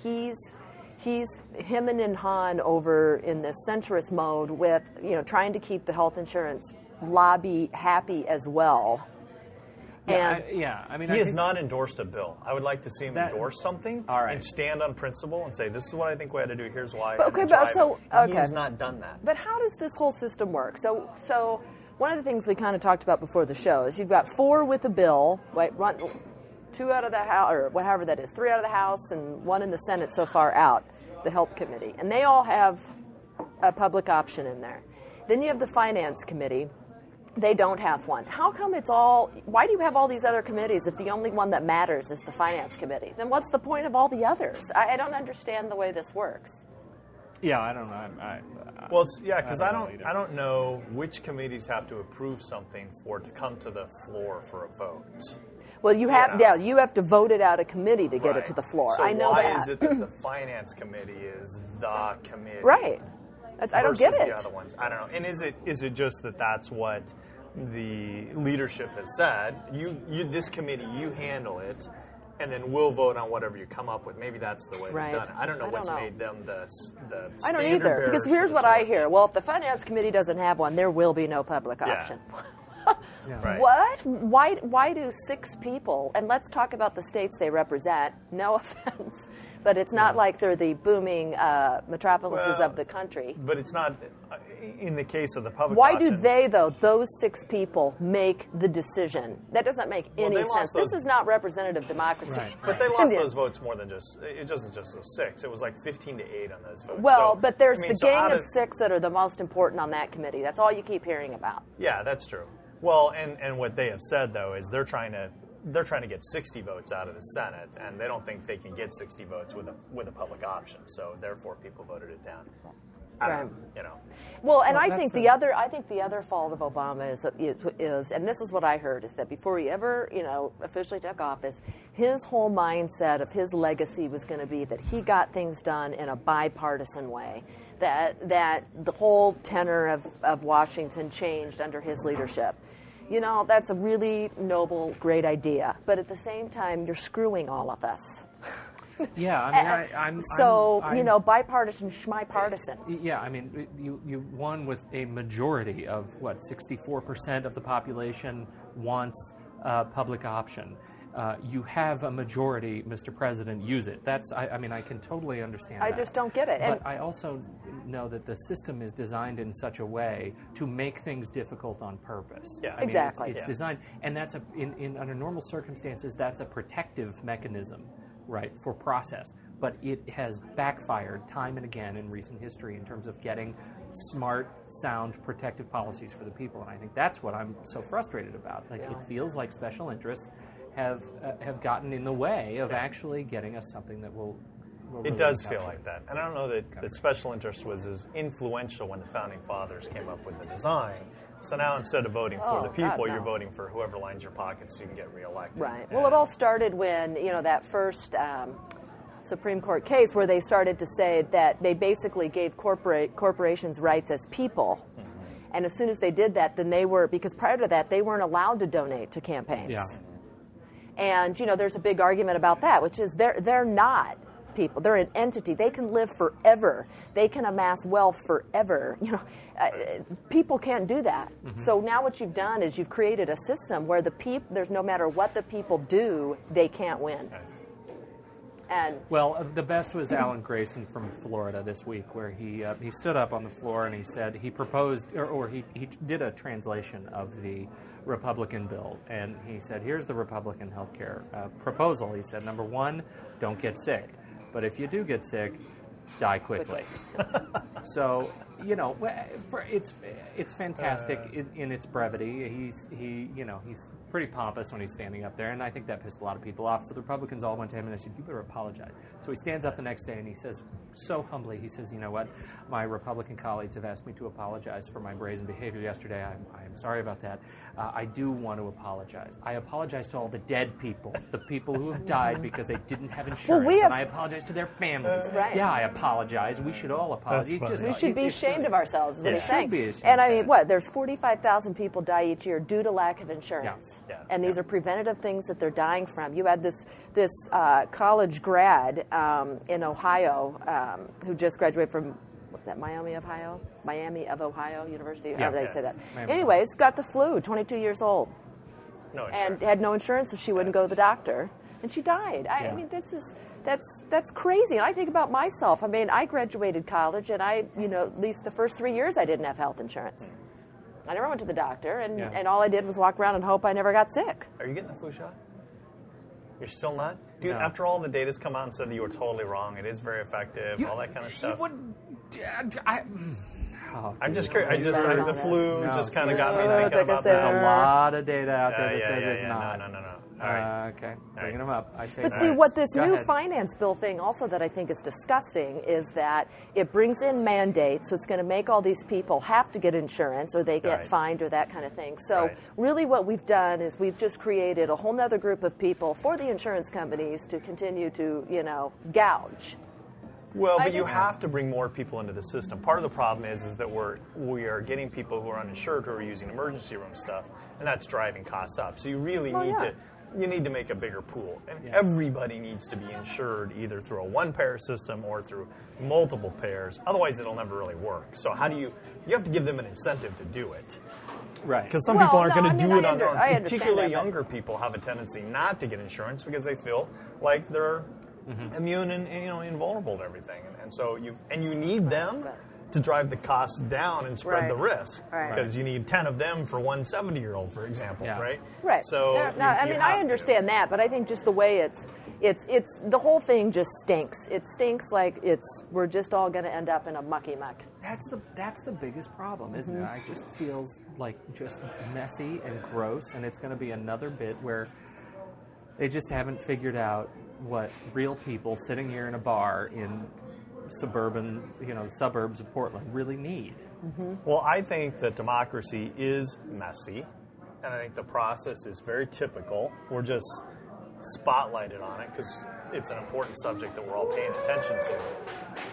he's hemming and hawing over in this centrist mode with trying to keep the health insurance lobby happy as well. He has not endorsed a bill. I would like to see him endorse something and stand on principle and say, this is what I think we had to do, here's why. He has not done that. But how does this whole system work? So one of the things we kind of talked about before the show is you've got 4 with a bill, right, 2 out of the House, or whatever that is, 3 out of the House and 1 in the Senate so far out, the Health Committee. And they all have a public option in there. Then you have the Finance Committee. They don't have one. How come why do you have all these other committees if the only one that matters is the Finance Committee? Then what's the point of all the others? I don't understand the way this works. Yeah, I don't know. Because I don't know which committees have to approve something for it to come to the floor for a vote. Well, you have to vote it out of committee to get it to the floor. So I know why that. is it that the Finance Committee is the committee? Right. I don't get it. The other ones. I don't know. And is it just that that's what the leadership has said? This committee, you handle it, and then we'll vote on whatever you come up with. Maybe that's the way they've done it. I don't know what's made them the I don't either. Because here's what I hear. Well, if the Finance Committee doesn't have one, there will be no public option. Right. What? Why do 6 people, and let's talk about the states they represent, no offense, but it's not like they're the booming metropolises of the country. But it's not, in the case of the public Why option, do they, though, those 6 people, make the decision? That doesn't make any sense. This is not representative democracy. Right. But they lost those votes more than it wasn't just those 6. It was like 15-8 on those votes. Well, but there's the gang of 6 that are the most important on that committee. That's all you keep hearing about. Yeah, that's true. Well, and what they have said, though, is they're trying to get 60 votes out of the Senate, and they don't think they can get 60 votes with a public option. So therefore, people voted it down. Well, and I think the other fault of Obama is, and this is what I heard, is that before he ever officially took office, his whole mindset of his legacy was going to be that he got things done in a bipartisan way. That the whole tenor of Washington changed under his leadership. that's a really noble, great idea. But at the same time, you're screwing all of us. Yeah, I mean, I'm bipartisan, schmipartisan. Yeah, I mean, you won with a majority of, 64% of the population wants public option. You have a majority, Mr. President, use it. I can totally understand that. I just don't get it. But I also know that the system is designed in such a way to make things difficult on purpose. Yeah. Exactly. It's designed, and that's under normal circumstances, that's a protective mechanism, right, for process. But it has backfired time and again in recent history in terms of getting smart, sound, protective policies for the people. And I think that's what I'm so frustrated about. It feels like special interests have gotten in the way of actually getting us something that will really It does capture. feel like that. And I don't know that special interest was as influential when the Founding Fathers came up with the design. So now instead of voting for the people, you're voting for whoever lines your pockets so you can get reelected. Right. Well, it all started when, that first Supreme Court case where they started to say that they basically gave corporations rights as people. Mm-hmm. And as soon as they did that, then because prior to that, they weren't allowed to donate to campaigns. Yeah. And, there's a big argument about that, which is they're not people. They're an entity. They can live forever. They can amass wealth forever. People can't do that. Mm-hmm. So now what you've done is you've created a system where there's no matter what the people do, they can't win. And the best was Alan Grayson from Florida this week, where he stood up on the floor and he said he proposed, or he did a translation of the Republican bill, and he said, here's the Republican health care proposal. He said, number one, don't get sick. But if you do get sick, die quickly. So, it's fantastic in its brevity. He's pretty pompous when he's standing up there, and I think that pissed a lot of people off. So the Republicans all went to him and they said, you better apologize. So he stands up the next day and he says, so humbly, he says, you know what, my Republican colleagues have asked me to apologize for my brazen behavior yesterday. I'm sorry about that. I do want to apologize. I apologize to all the dead people, the people who have died because they didn't have insurance, and I apologize to their families. Right. Yeah, I apologize. We should all apologize. We should be ashamed of ourselves, is what he's saying. Be ashamed. And there's 45,000 people die each year due to lack of insurance. Yeah. And these are preventative things that they're dying from. You had this college grad in Ohio who just graduated from, what's that, Miami of Ohio University, however they say that. Anyways, got the flu, 22 years old. No insurance. And had no insurance, so she wouldn't go to the doctor. And she died. I mean, that's crazy. And I think about myself. I mean, I graduated college, and at least the first 3 years I didn't have health insurance. I never went to the doctor, and all I did was walk around and hope I never got sick. Are you getting the flu shot? You're still not? Dude, No. after all the data's come out and said that you were totally wrong, it is very effective, all that kind of stuff. I'm just curious. The flu just kind of got me thinking about There's that. a lot of data out there that says it's yeah. not. No. All right. Okay, bringing them up. I say But that. see, what this Go new ahead. finance bill thing also that I think is disgusting is that it brings in mandates, so it's going to make all these people have to get insurance or they get Right. fined or that kind of thing. So Right. really what we've done is we've just created a whole nother group of people for the insurance companies to continue to, gouge. Well, I but you just- have to bring more people into the system. Part of the problem is that we are getting people who are uninsured who are using emergency room stuff, and that's driving costs up. So you really need to make a bigger pool, and everybody needs to be insured either through a one-payer system or through multiple payers. Otherwise, it'll never really work. So how do you have to give them an incentive to do it? Right. Because some Well, people aren't no, going to I do mean, it on their own. I understand Particularly that, but- younger people have a tendency not to get insurance because they feel like they're immune and invulnerable to everything. And so you need them to drive the costs down and spread Right. the risk. Right. Because you need 10 of them for one 70-year-old, for example, Yeah. right? Right. So I understand that, but I think just the way it's the whole thing just stinks. It stinks like we're just all going to end up in a mucky muck. That's the biggest problem, isn't it? It just feels like just messy and gross, and it's going to be another bit where they just haven't figured out what real people sitting here in a bar in suburbs of Portland really need. Well, I think that democracy is messy, and I think the process is very typical. We're just spotlighted on it because it's an important subject that we're all paying attention to.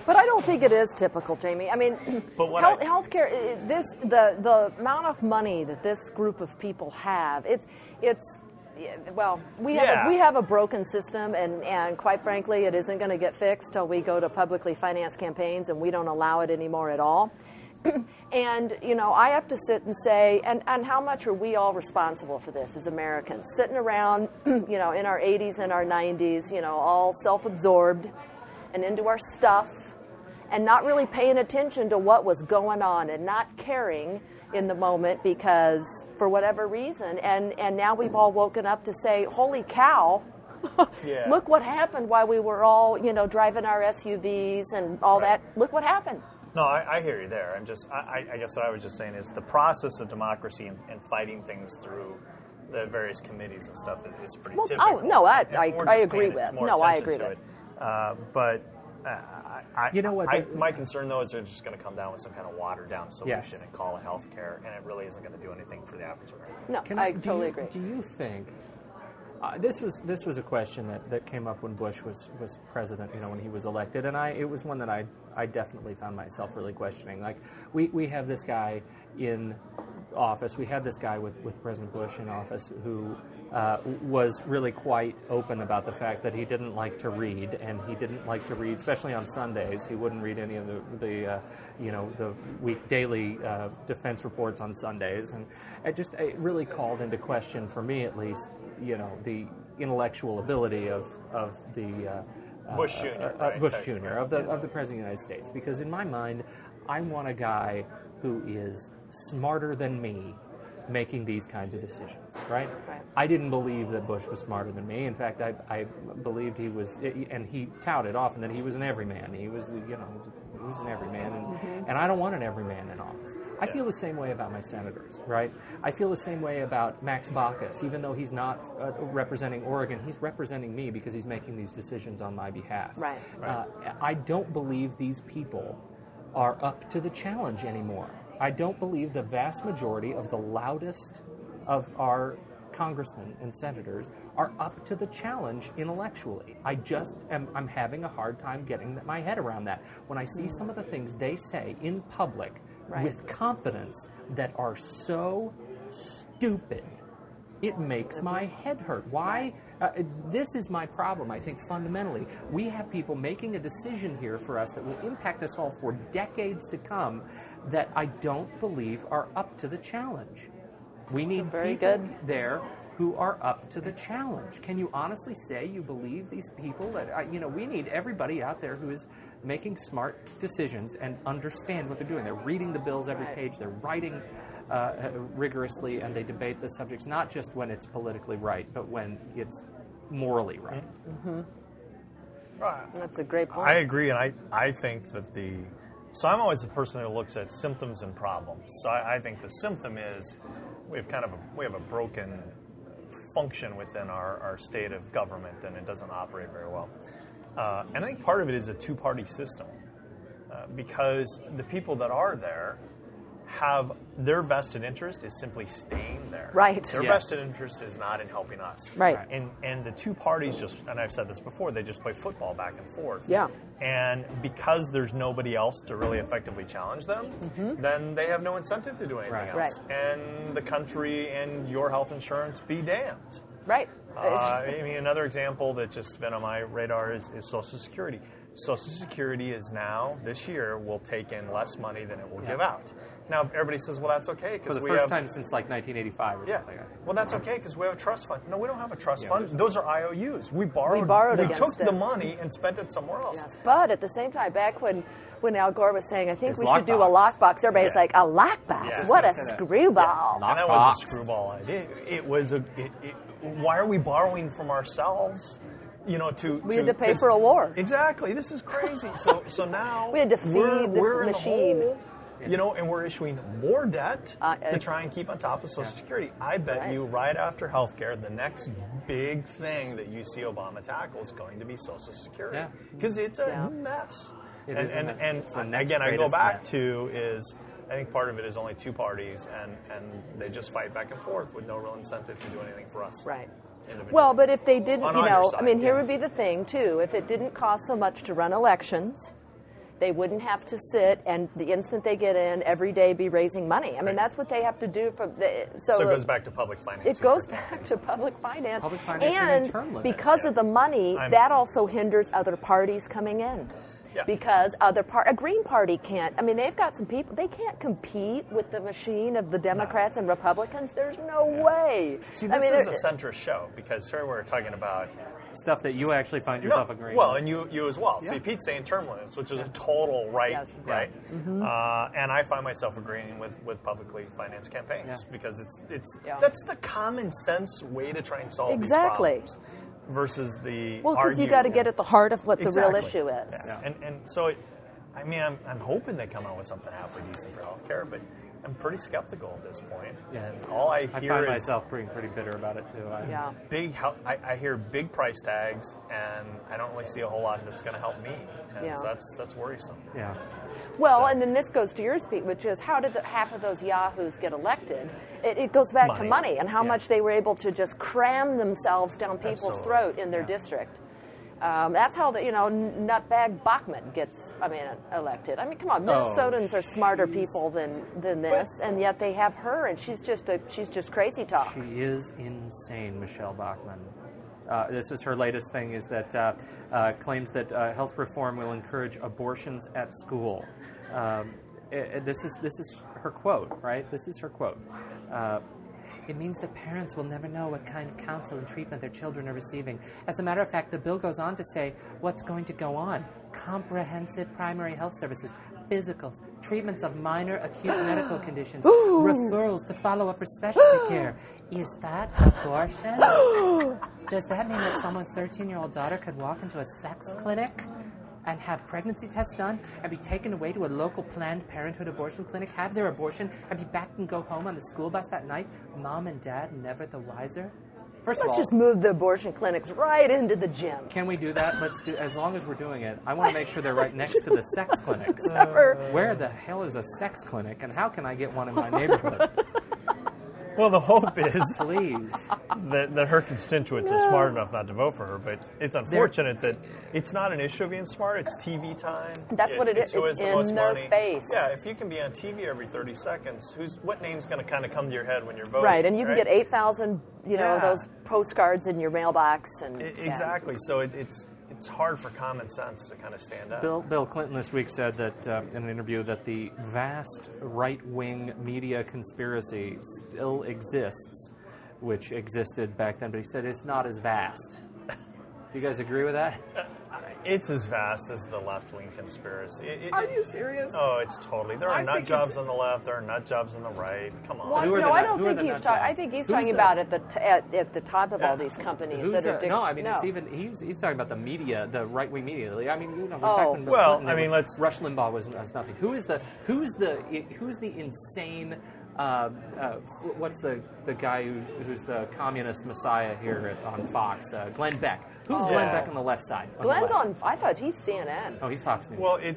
But I don't think it is typical, Jamie. I mean, But what healthcare. The amount of money that this group of people have, we have a broken system, and quite frankly, it isn't going to get fixed till we go to publicly financed campaigns, and we don't allow it anymore at all. And, I have to sit and say, and how much are we all responsible for this as Americans? Sitting around, in our 80s and our 90s, all self-absorbed and into our stuff and not really paying attention to what was going on and not caring in the moment because for whatever reason. And now we've all woken up to say, holy cow, look what happened while we were all, driving our SUVs and all that. Look what happened. No, I hear you there. I guess what I was just saying is the process of democracy and fighting things through the various committees and stuff is pretty typical. Oh, no, I agree with. No, I agree with. But you know what? My concern, though, is they're just going to come down with some kind of watered-down solution and call it health care, and it really isn't going to do anything for the average American. No, I totally agree. Do you think... this was a question that came up when Bush was president, when he was elected, and it was one that I definitely found myself really questioning. Like, we have this guy in office, we had this guy with President Bush in office who was really quite open about the fact that he didn't like to read, and he didn't like to read, especially on Sundays. He wouldn't read any of the daily defense reports on Sundays, and it really called into question, for me at least, the intellectual ability of the Bush Jr. Bush Jr. of the President of the United States, because in my mind, I want a guy who is smarter than me making these kinds of decisions, right? I didn't believe that Bush was smarter than me. In fact, I believed he was, and he touted often that he was an everyman. He was, he was an everyman, and I don't want an everyman in office. I feel the same way about my senators, right? I feel the same way about Max Baucus. Even though he's not representing Oregon, he's representing me because he's making these decisions on my behalf. Right. I don't believe these people are up to the challenge anymore. I don't believe the vast majority of the loudest of our congressmen and senators are up to the challenge intellectually. I'm having a hard time getting my head around that. When I see some of the things they say in public with confidence that are so stupid, it makes my head hurt. Why? This is my problem, I think, fundamentally. We have people making a decision here for us that will impact us all for decades to come that I don't believe are up to the challenge. We need people there who are up to the challenge. Can you honestly say you believe these people? That we need everybody out there who is making smart decisions and understand what they're doing. They're reading the bills every page. They're writing rigorously, and they debate the subjects, not just when it's politically right, but when it's morally right. Mm-hmm. That's a great point. I agree, and I think that so I'm always the person who looks at symptoms and problems. So I think the symptom is we have a broken function within our state of government, and it doesn't operate very well. And I think part of it is a two-party system, because the people that are there have their vested interest is simply staying there. Right. Their vested interest is not in helping us. Right. And the two parties and I've said this before, they just play football back and forth. Yeah. And because there's nobody else to really effectively challenge them, then they have no incentive to do anything else. Right. And the country and your health insurance be damned. Right. Another example that's just been on my radar is Social Security. Social Security is now, this year, will take in less money than it will give out. Now, everybody says, well, that's okay. For the first time since like 1985 or something. Well, that's okay because we have a trust fund. No, we don't have a trust fund. Those are IOUs. We borrowed We took the money and spent it somewhere else. Yes, but at the same time, back when Al Gore was saying, I think we should do a lockbox. lockbox, everybody's like, a lockbox? Yeah. What a screwball. And that was a screwball idea. It was why are we borrowing from ourselves? We had to pay for a war. Exactly. This is crazy. So now we had to feed we're the machine. In the hole, and we're issuing more debt to try and keep on top of Social Security. I bet you right after healthcare, the next big thing that you see Obama tackle is going to be Social Security. Because it's a mess. And again, I go back to I think part of it is only two parties, and they just fight back and forth with no real incentive to do anything for us. Right. individually. Well, but if they didn't, On you either know, side, I mean, here yeah. would be the thing, too. If it didn't cost so much to run elections, they wouldn't have to sit and the instant they get in, every day be raising money. I mean, that's what they have to do. So it goes back to public financing. It goes for back campaigns. to public finance. Public financing and term And limits. because of the money, that also hinders other parties coming in. Yeah. Because a Green Party can't, I mean, they've got some people, they can't compete with the machine of the Democrats and Republicans. There's no way. See, I this mean, is a centrist show because here we're talking about Stuff that you actually find yourself agreeing well, with. and you as well. Yeah. See, Pete's saying term limits, which is a total right, Yes. right? And I find myself agreeing with publicly financed campaigns Yeah. because it's Yeah. that's the common sense way to try and solve Exactly. these problems versus the well, because you argue- got to get at the heart of what the real Exactly. issue is. Yeah. And so, I mean, I'm hoping they come out with something halfway decent for healthcare, but I'm pretty skeptical at this point. Yeah. And all I I hear find is myself being pretty bitter about it too. Yeah. I hear big price tags, and I don't really see a whole lot that's going to help me. And Yeah. so that's worrisome. Yeah. Well, So- and then this goes to yours, Pete, which is how did half of those yahoos get elected? It goes back to Money. money and how Yeah. much they were able to just cram themselves down people's Absolutely. throat in their district. That's how the nutbag Bachman gets, elected. I mean, come on, Minnesotans are smarter people than this, and yet they have her, and she's just crazy talk. She is insane, Michelle Bachmann. This is her latest thing, is that claims that health reform will encourage abortions at school. This is her quote, right? This is her quote. It means that parents will never know what kind of counsel and treatment their children are receiving. As a matter of fact, the bill goes on to say what's going to go on. Comprehensive primary health services, physicals, treatments of minor acute medical conditions, referrals to follow-up for specialty care. Is that abortion? Does that mean that someone's 13-year-old daughter could walk into a sex clinic and have pregnancy tests done and be taken away to a local Planned Parenthood abortion clinic, have their abortion, and be back and go home on the school bus that night? Mom and dad never the wiser? First of Let's all, just move the abortion clinics right into the gym. can we do that? Let's do. As long as we're doing it, I want to make sure they're right next to the sex clinics. Where the hell is a sex clinic, and how can I get one in my neighborhood? Well, the hope is Please. that her constituents are smart enough not to vote for her, but it's unfortunate that it's not an issue of being smart. It's TV time. That's what it is. Who It's has the in most their money. face. Yeah, if you can be on TV every 30 seconds, what name's going to kind of come to your head when you're voting? Right, and you can get 8,000, Yeah. those postcards in your mailbox, and Exactly. So it's hard for common sense to kind of stand up. Bill Clinton this week said that in an interview that the vast right-wing media conspiracy still exists, which existed back then, but he said it's not as vast. Do you guys agree with that? It's as vast as the left-wing conspiracy. Are you serious? Oh, it's totally. There are I nut think jobs it's- on the left. There are nut jobs on the right. Come on. Well, Who are no, the I nut- don't who are think the he's nut talking. I jobs? think he's Who's talking the- about at the top of all these companies Who's that are. no, I mean it's even he's talking about the media, the right-wing media. I mean, back Oh. when Bill Well, Clinton, I mean, let's- Rush Limbaugh was nothing. Who's the insane? What's the guy who's the communist messiah here on Fox? Glenn Beck. Who's Glenn Yeah. Beck on the left side? the Glenn's left? on. I thought he's CNN. Oh, he's Fox News. Well, He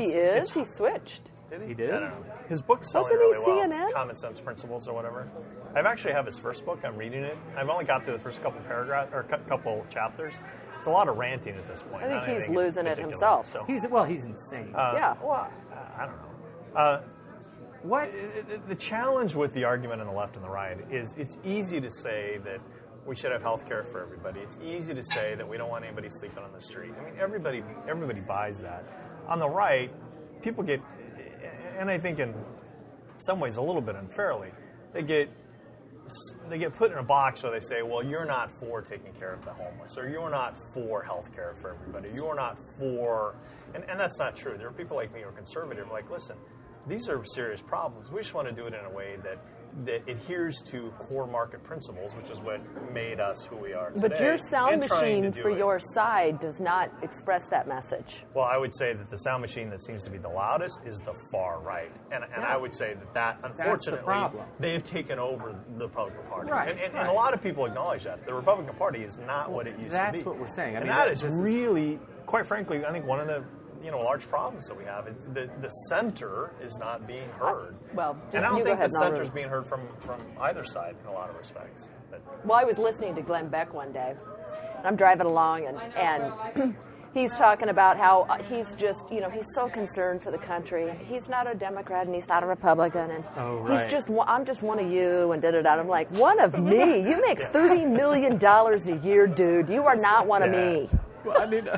is. He switched. Did He did? I don't know. His book's selling Wasn't he really well. CNN? Common Sense Principles or whatever. I've actually have his first book. I'm reading it. I've only got through the first couple paragraphs or couple chapters. It's a lot of ranting at this point. I think not he's anything in losing it particular. himself. So, he's insane. Yeah. well, I don't know. What? The challenge with the argument on the left and the right is it's easy to say that we should have health care for everybody. It's easy to say that we don't want anybody sleeping on the street. I mean, everybody buys that. On the right, people get, and I think in some ways a little bit unfairly, they get put in a box where they say, well, you're not for taking care of the homeless, or you're not for health care for everybody. You're not for, and that's not true. There are people like me who are conservative, like, listen, these are serious problems. We just want to do it in a way that adheres to core market principles, which is what made us who we are today. But your sound and trying to machine do for it. your side does not express that message. Well, I would say that the sound machine that seems to be the loudest is the far right. And I would say that unfortunately, problem. they've taken over the Republican Party. Right, And right. a lot of people acknowledge that. The Republican Party is not what it used to be. That's what we're saying. I And mean, that is this is- really, quite frankly, I think one of the large problems that we have is the center is not being heard. Well, and I don't you go think ahead the and I'll center is re- being heard from either side in a lot of respects. But Well, I was listening to Glenn Beck one day. I'm driving along, and he's talking about how he's just, he's so concerned for the country. He's not a Democrat and he's not a Republican, and he's just, I'm just one of you, and da-da-da. I'm like, one of me? You make $30 million a year, dude. You are not one of me. Well, I mean,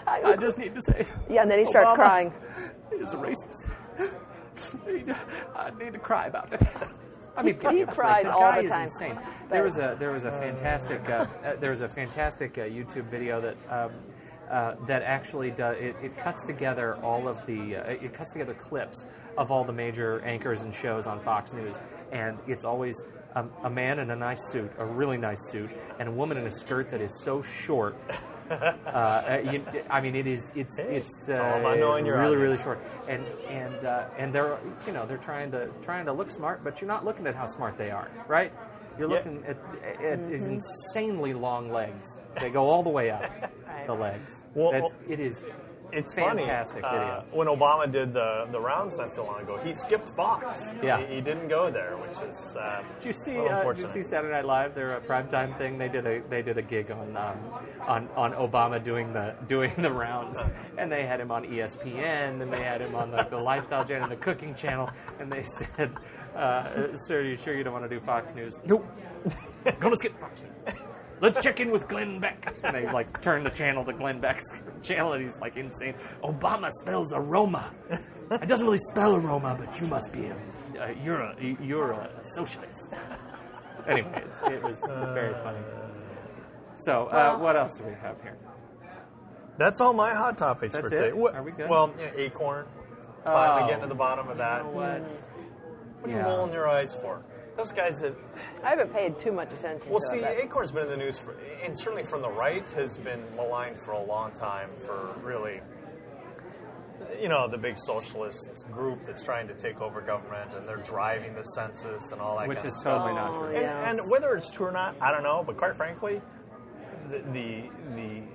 I just need to say. Yeah, and then he starts Obama crying. is a racist. I need to cry about it. I mean, He cries all guy the time. Is insane. But- There was a fantastic YouTube video that actually it cuts together all of the it cuts together clips of all the major anchors and shows on Fox News, and it's always a man in a nice suit, a really nice suit, and a woman in a skirt that is so short. I mean, it's all about knowing your really audience. short, and they're they're trying to look smart, but you're not looking at how smart they are, right? You're looking at these insanely long legs. They go all the way up, the legs. It's fantastic funny. video. When Obama did the rounds not so long ago, he skipped Fox. Yeah. He didn't go there, which is Did you see? unfortunate. Did you see Saturday Night Live? Their primetime thing. They did a gig on Obama doing the rounds, and they had him on ESPN, and they had him on the Lifestyle Channel and the Cooking Channel, and they said, "Sir, are you sure you don't want to do Fox News?" Nope. Gonna skip Fox News. Let's check in with Glenn Beck. And they turn the channel to Glenn Beck's channel, and he's insane. Obama spells aroma. It doesn't really spell aroma, but you must be you're a socialist. Anyway, it was very funny. So, what else do we have here? That's all my hot topics That's for today. it? Are we good? Well, Acorn. Finally getting to the bottom of that. You know what? What are you rolling your eyes for? Those guys that... I haven't paid too much attention Well, to see, it. Acorn's been in the news, and certainly from the right, has been maligned for a long time for really, the big socialist group that's trying to take over government, and they're driving the census and all that Which kind is of stuff. totally not true. yeah. And whether it's true or not, I don't know. But quite frankly, the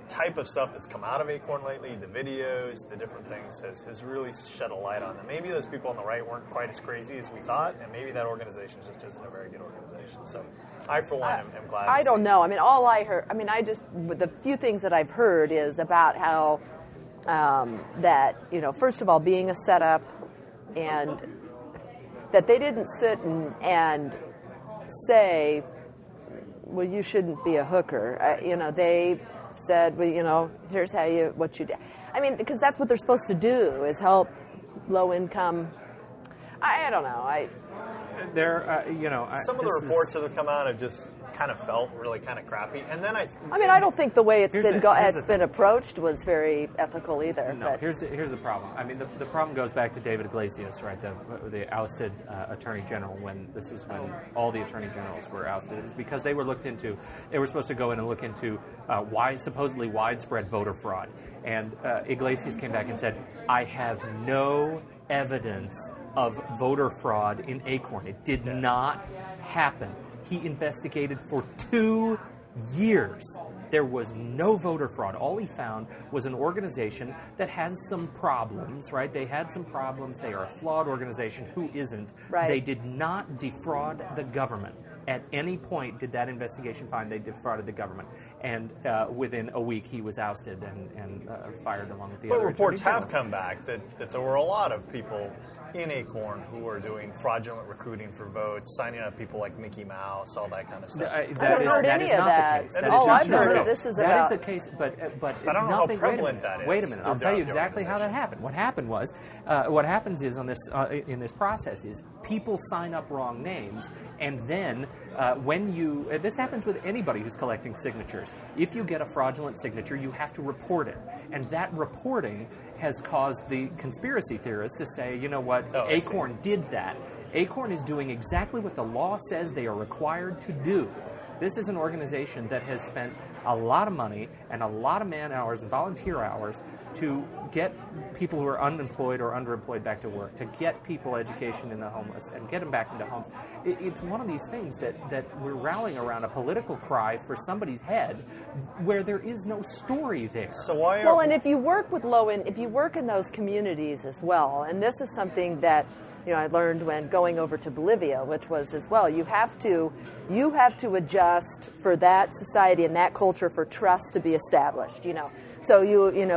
type of stuff that's come out of Acorn lately, the videos, the different things, has really shed a light on them. Maybe those people on the right weren't quite as crazy as we thought, and maybe that organization just isn't a very good organization. So I, for one, am glad to I see don't know. I mean, all I heard, the few things that I've heard is about how that, first of all, being a setup, and that they didn't sit and say, well, you shouldn't be a hooker. They said, well, here's what you do. I mean, because that's what they're supposed to do, is help low income. I don't know. Some of the reports that have come out have just kind of felt really kind of crappy. And then I don't think the way it's Here's been approached was very ethical either. No, but. here's the problem. I mean, the problem goes back to David Iglesias, right? The ousted attorney general. When all the attorney generals were ousted, it was because they were supposed to go in and look into supposedly widespread voter fraud. And Iglesias came back and said, "I have no evidence of voter fraud in Acorn. It did not happen." He investigated for 2 years. There was no voter fraud. All he found was an organization that has some problems, right? They had some problems. They are a flawed organization. Who isn't? Right. They did not defraud the government. At any point did that investigation find they defrauded the government. And within a week, he was ousted and fired along with the other reports attorney have generals. come back that there were a lot of people in Acorn who were doing fraudulent recruiting for votes, signing up people like Mickey Mouse, all that kind of stuff. I haven't heard that any is of not that. the case. That That is is not not the the case. case. This is That about- is the case, but I don't know how nothing. prevalent that is Wait a minute. I'll tell throughout you the exactly how that organization. happened. What happened was, what happens is in this process is people sign up wrong names, and then this happens with anybody who's collecting signatures. If you get a fraudulent signature, you have to report it, and that reporting has caused the conspiracy theorists to say, you know what, Acorn did that. Acorn is doing exactly what the law says they are required to do. This is an organization that has spent a lot of money and a lot of man hours and volunteer hours to get people who are unemployed or underemployed back to work, to get people education in the homeless and get them back into homes. It's one of these things that we're rallying around a political cry for somebody's head where there is no story there. So why are Well, and if you work with if you work in those communities as well, and this is something that I learned when going over to Bolivia, which was as well, you have to adjust for that society and that culture for trust to be established. So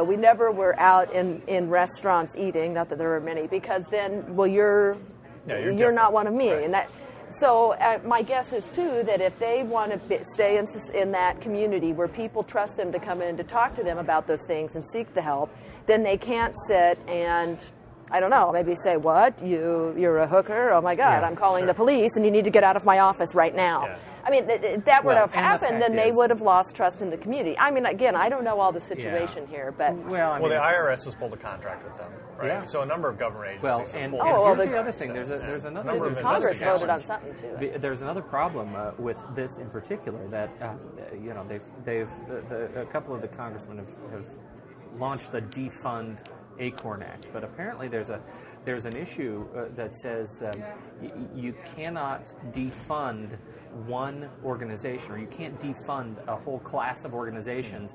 we never were out in restaurants eating, not that there were many, because then you're not one of me, right. and that. So my guess is too that if they want to stay in that community where people trust them to come in to talk to them about those things and seek the help, then they can't sit and, I don't know, maybe say, what, you're a hooker? Oh my God, Yeah, I'm calling sure. the police and you need to get out of my office right now. Yeah. I mean, if that would Well, have and the happened, then fact they is- would have lost trust in the community. I mean, again, I don't know all the situation here, but Well, I mean, Well, the it's- IRS has pulled a contract with them, right? Yeah. So a number of government agencies Well, have and, pulled and well, here's the- the other thing. There's another Number of Congress investigations. voted on something too. There's another problem with this in particular that a couple of the congressmen have launched the Defund Acorn Act, but apparently there's an issue that says you cannot defund one organization, or you can't defund a whole class of organizations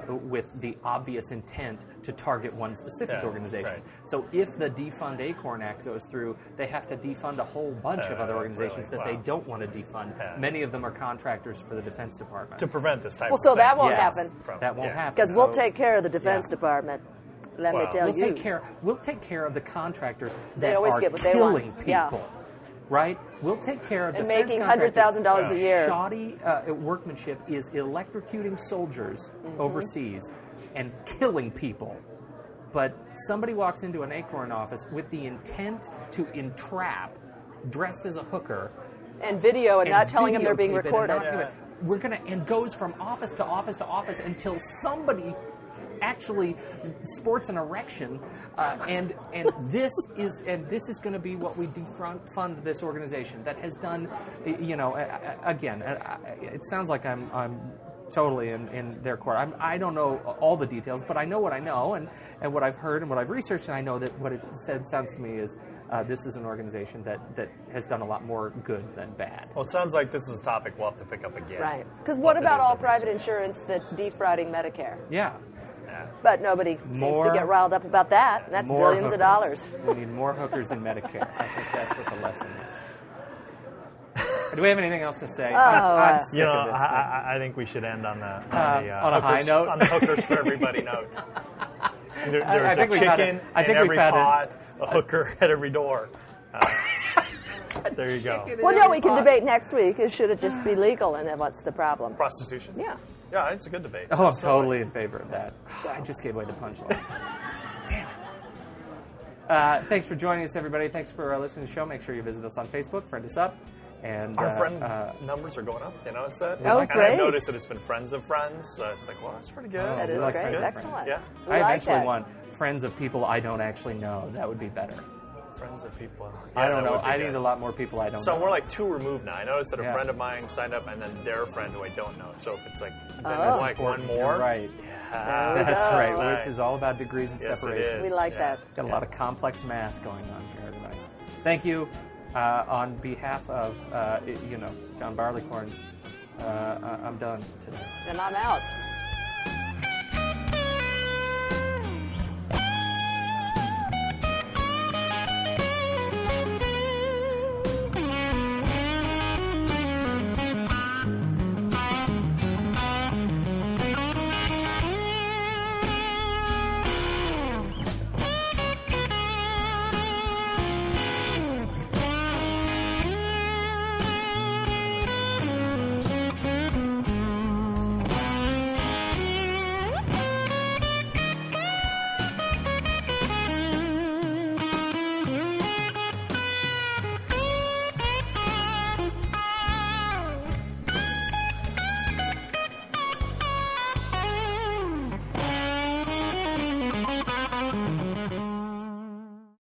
with the obvious intent to target one specific Yeah, organization. right. So if the Defund Acorn Act goes through, they have to defund a whole bunch of other organizations really? that they Wow. don't want to defund. Yeah. Many of them are contractors for the Defense Department. to prevent this type Well, of so thing. that won't Yes. happen. That won't Yeah. happen. Because we'll So- take care of the Defense Yeah. Department. Let me Well, tell We'll you. take care of the contractors They that always are get what they want. killing people. Yeah. Right? We'll take care of And defense making contractors. $100,000 a year. Shoddy workmanship is electrocuting soldiers Mm-hmm. overseas and killing people. But somebody walks into an Acorn office with the intent to entrap, dressed as a hooker, And video and not telling them they're being videotape it and recorded. not do it. We're gonna and goes from office to office to office until somebody actually sports an erection, and this is going to be what we fund this organization that has done. Again, it sounds like I'm totally in their court. I don't know all the details, but I know what I know and what I've heard and what I've researched, and I know that what it sounds to me is this is an organization that has done a lot more good than bad. Well, it sounds like this is a topic we'll have to pick up again. Right. Because We'll what have to do about all some private research. insurance that's defrauding Medicare? Yeah. Yeah. But nobody seems More- to get riled up about that. And that's More billions of hookers. dollars. We need more hookers than Medicare. I think that's what the lesson is. Do we have anything else to say? I'm sick You know, of this thing. I think we should end on the on a high hookers- note? on the hookers for everybody note. There's I a think we've had chicken it. I in think we've every had it. pot, a hooker at every door. There you go. Well, no, we can debate next week. Should it just be legal? And then what's the problem? Prostitution. Yeah. Yeah, it's a good debate. Oh, I'm totally in favor of that. I just gave away the punchline. Damn it. Thanks for joining us, everybody. Thanks for listening to the show. Make sure you visit us on Facebook, friend us up. And Our friend numbers are going up. You notice that? Oh, and great. I've noticed that it's been friends of friends. So it's like, well, that's pretty good. That is like great. friends of Excellent. Yeah. We I like eventually that. want friends of people I don't actually know. That would be better. Friends of people. I don't that know. would be I good. need a lot more people I don't So know. we're like 2 removed now. I noticed that a Yeah. friend of mine signed up, and then their friend who I don't know. So if it's like, then Oh. it's like one more. You're right. Yeah. There we That's go. right. Right. Which is all about degrees of Yes, it separation. is. We like Yeah. that. Got a lot of complex math going on here, everybody. Thank you. On behalf of, John Barleycorns, I'm done today. And I'm out.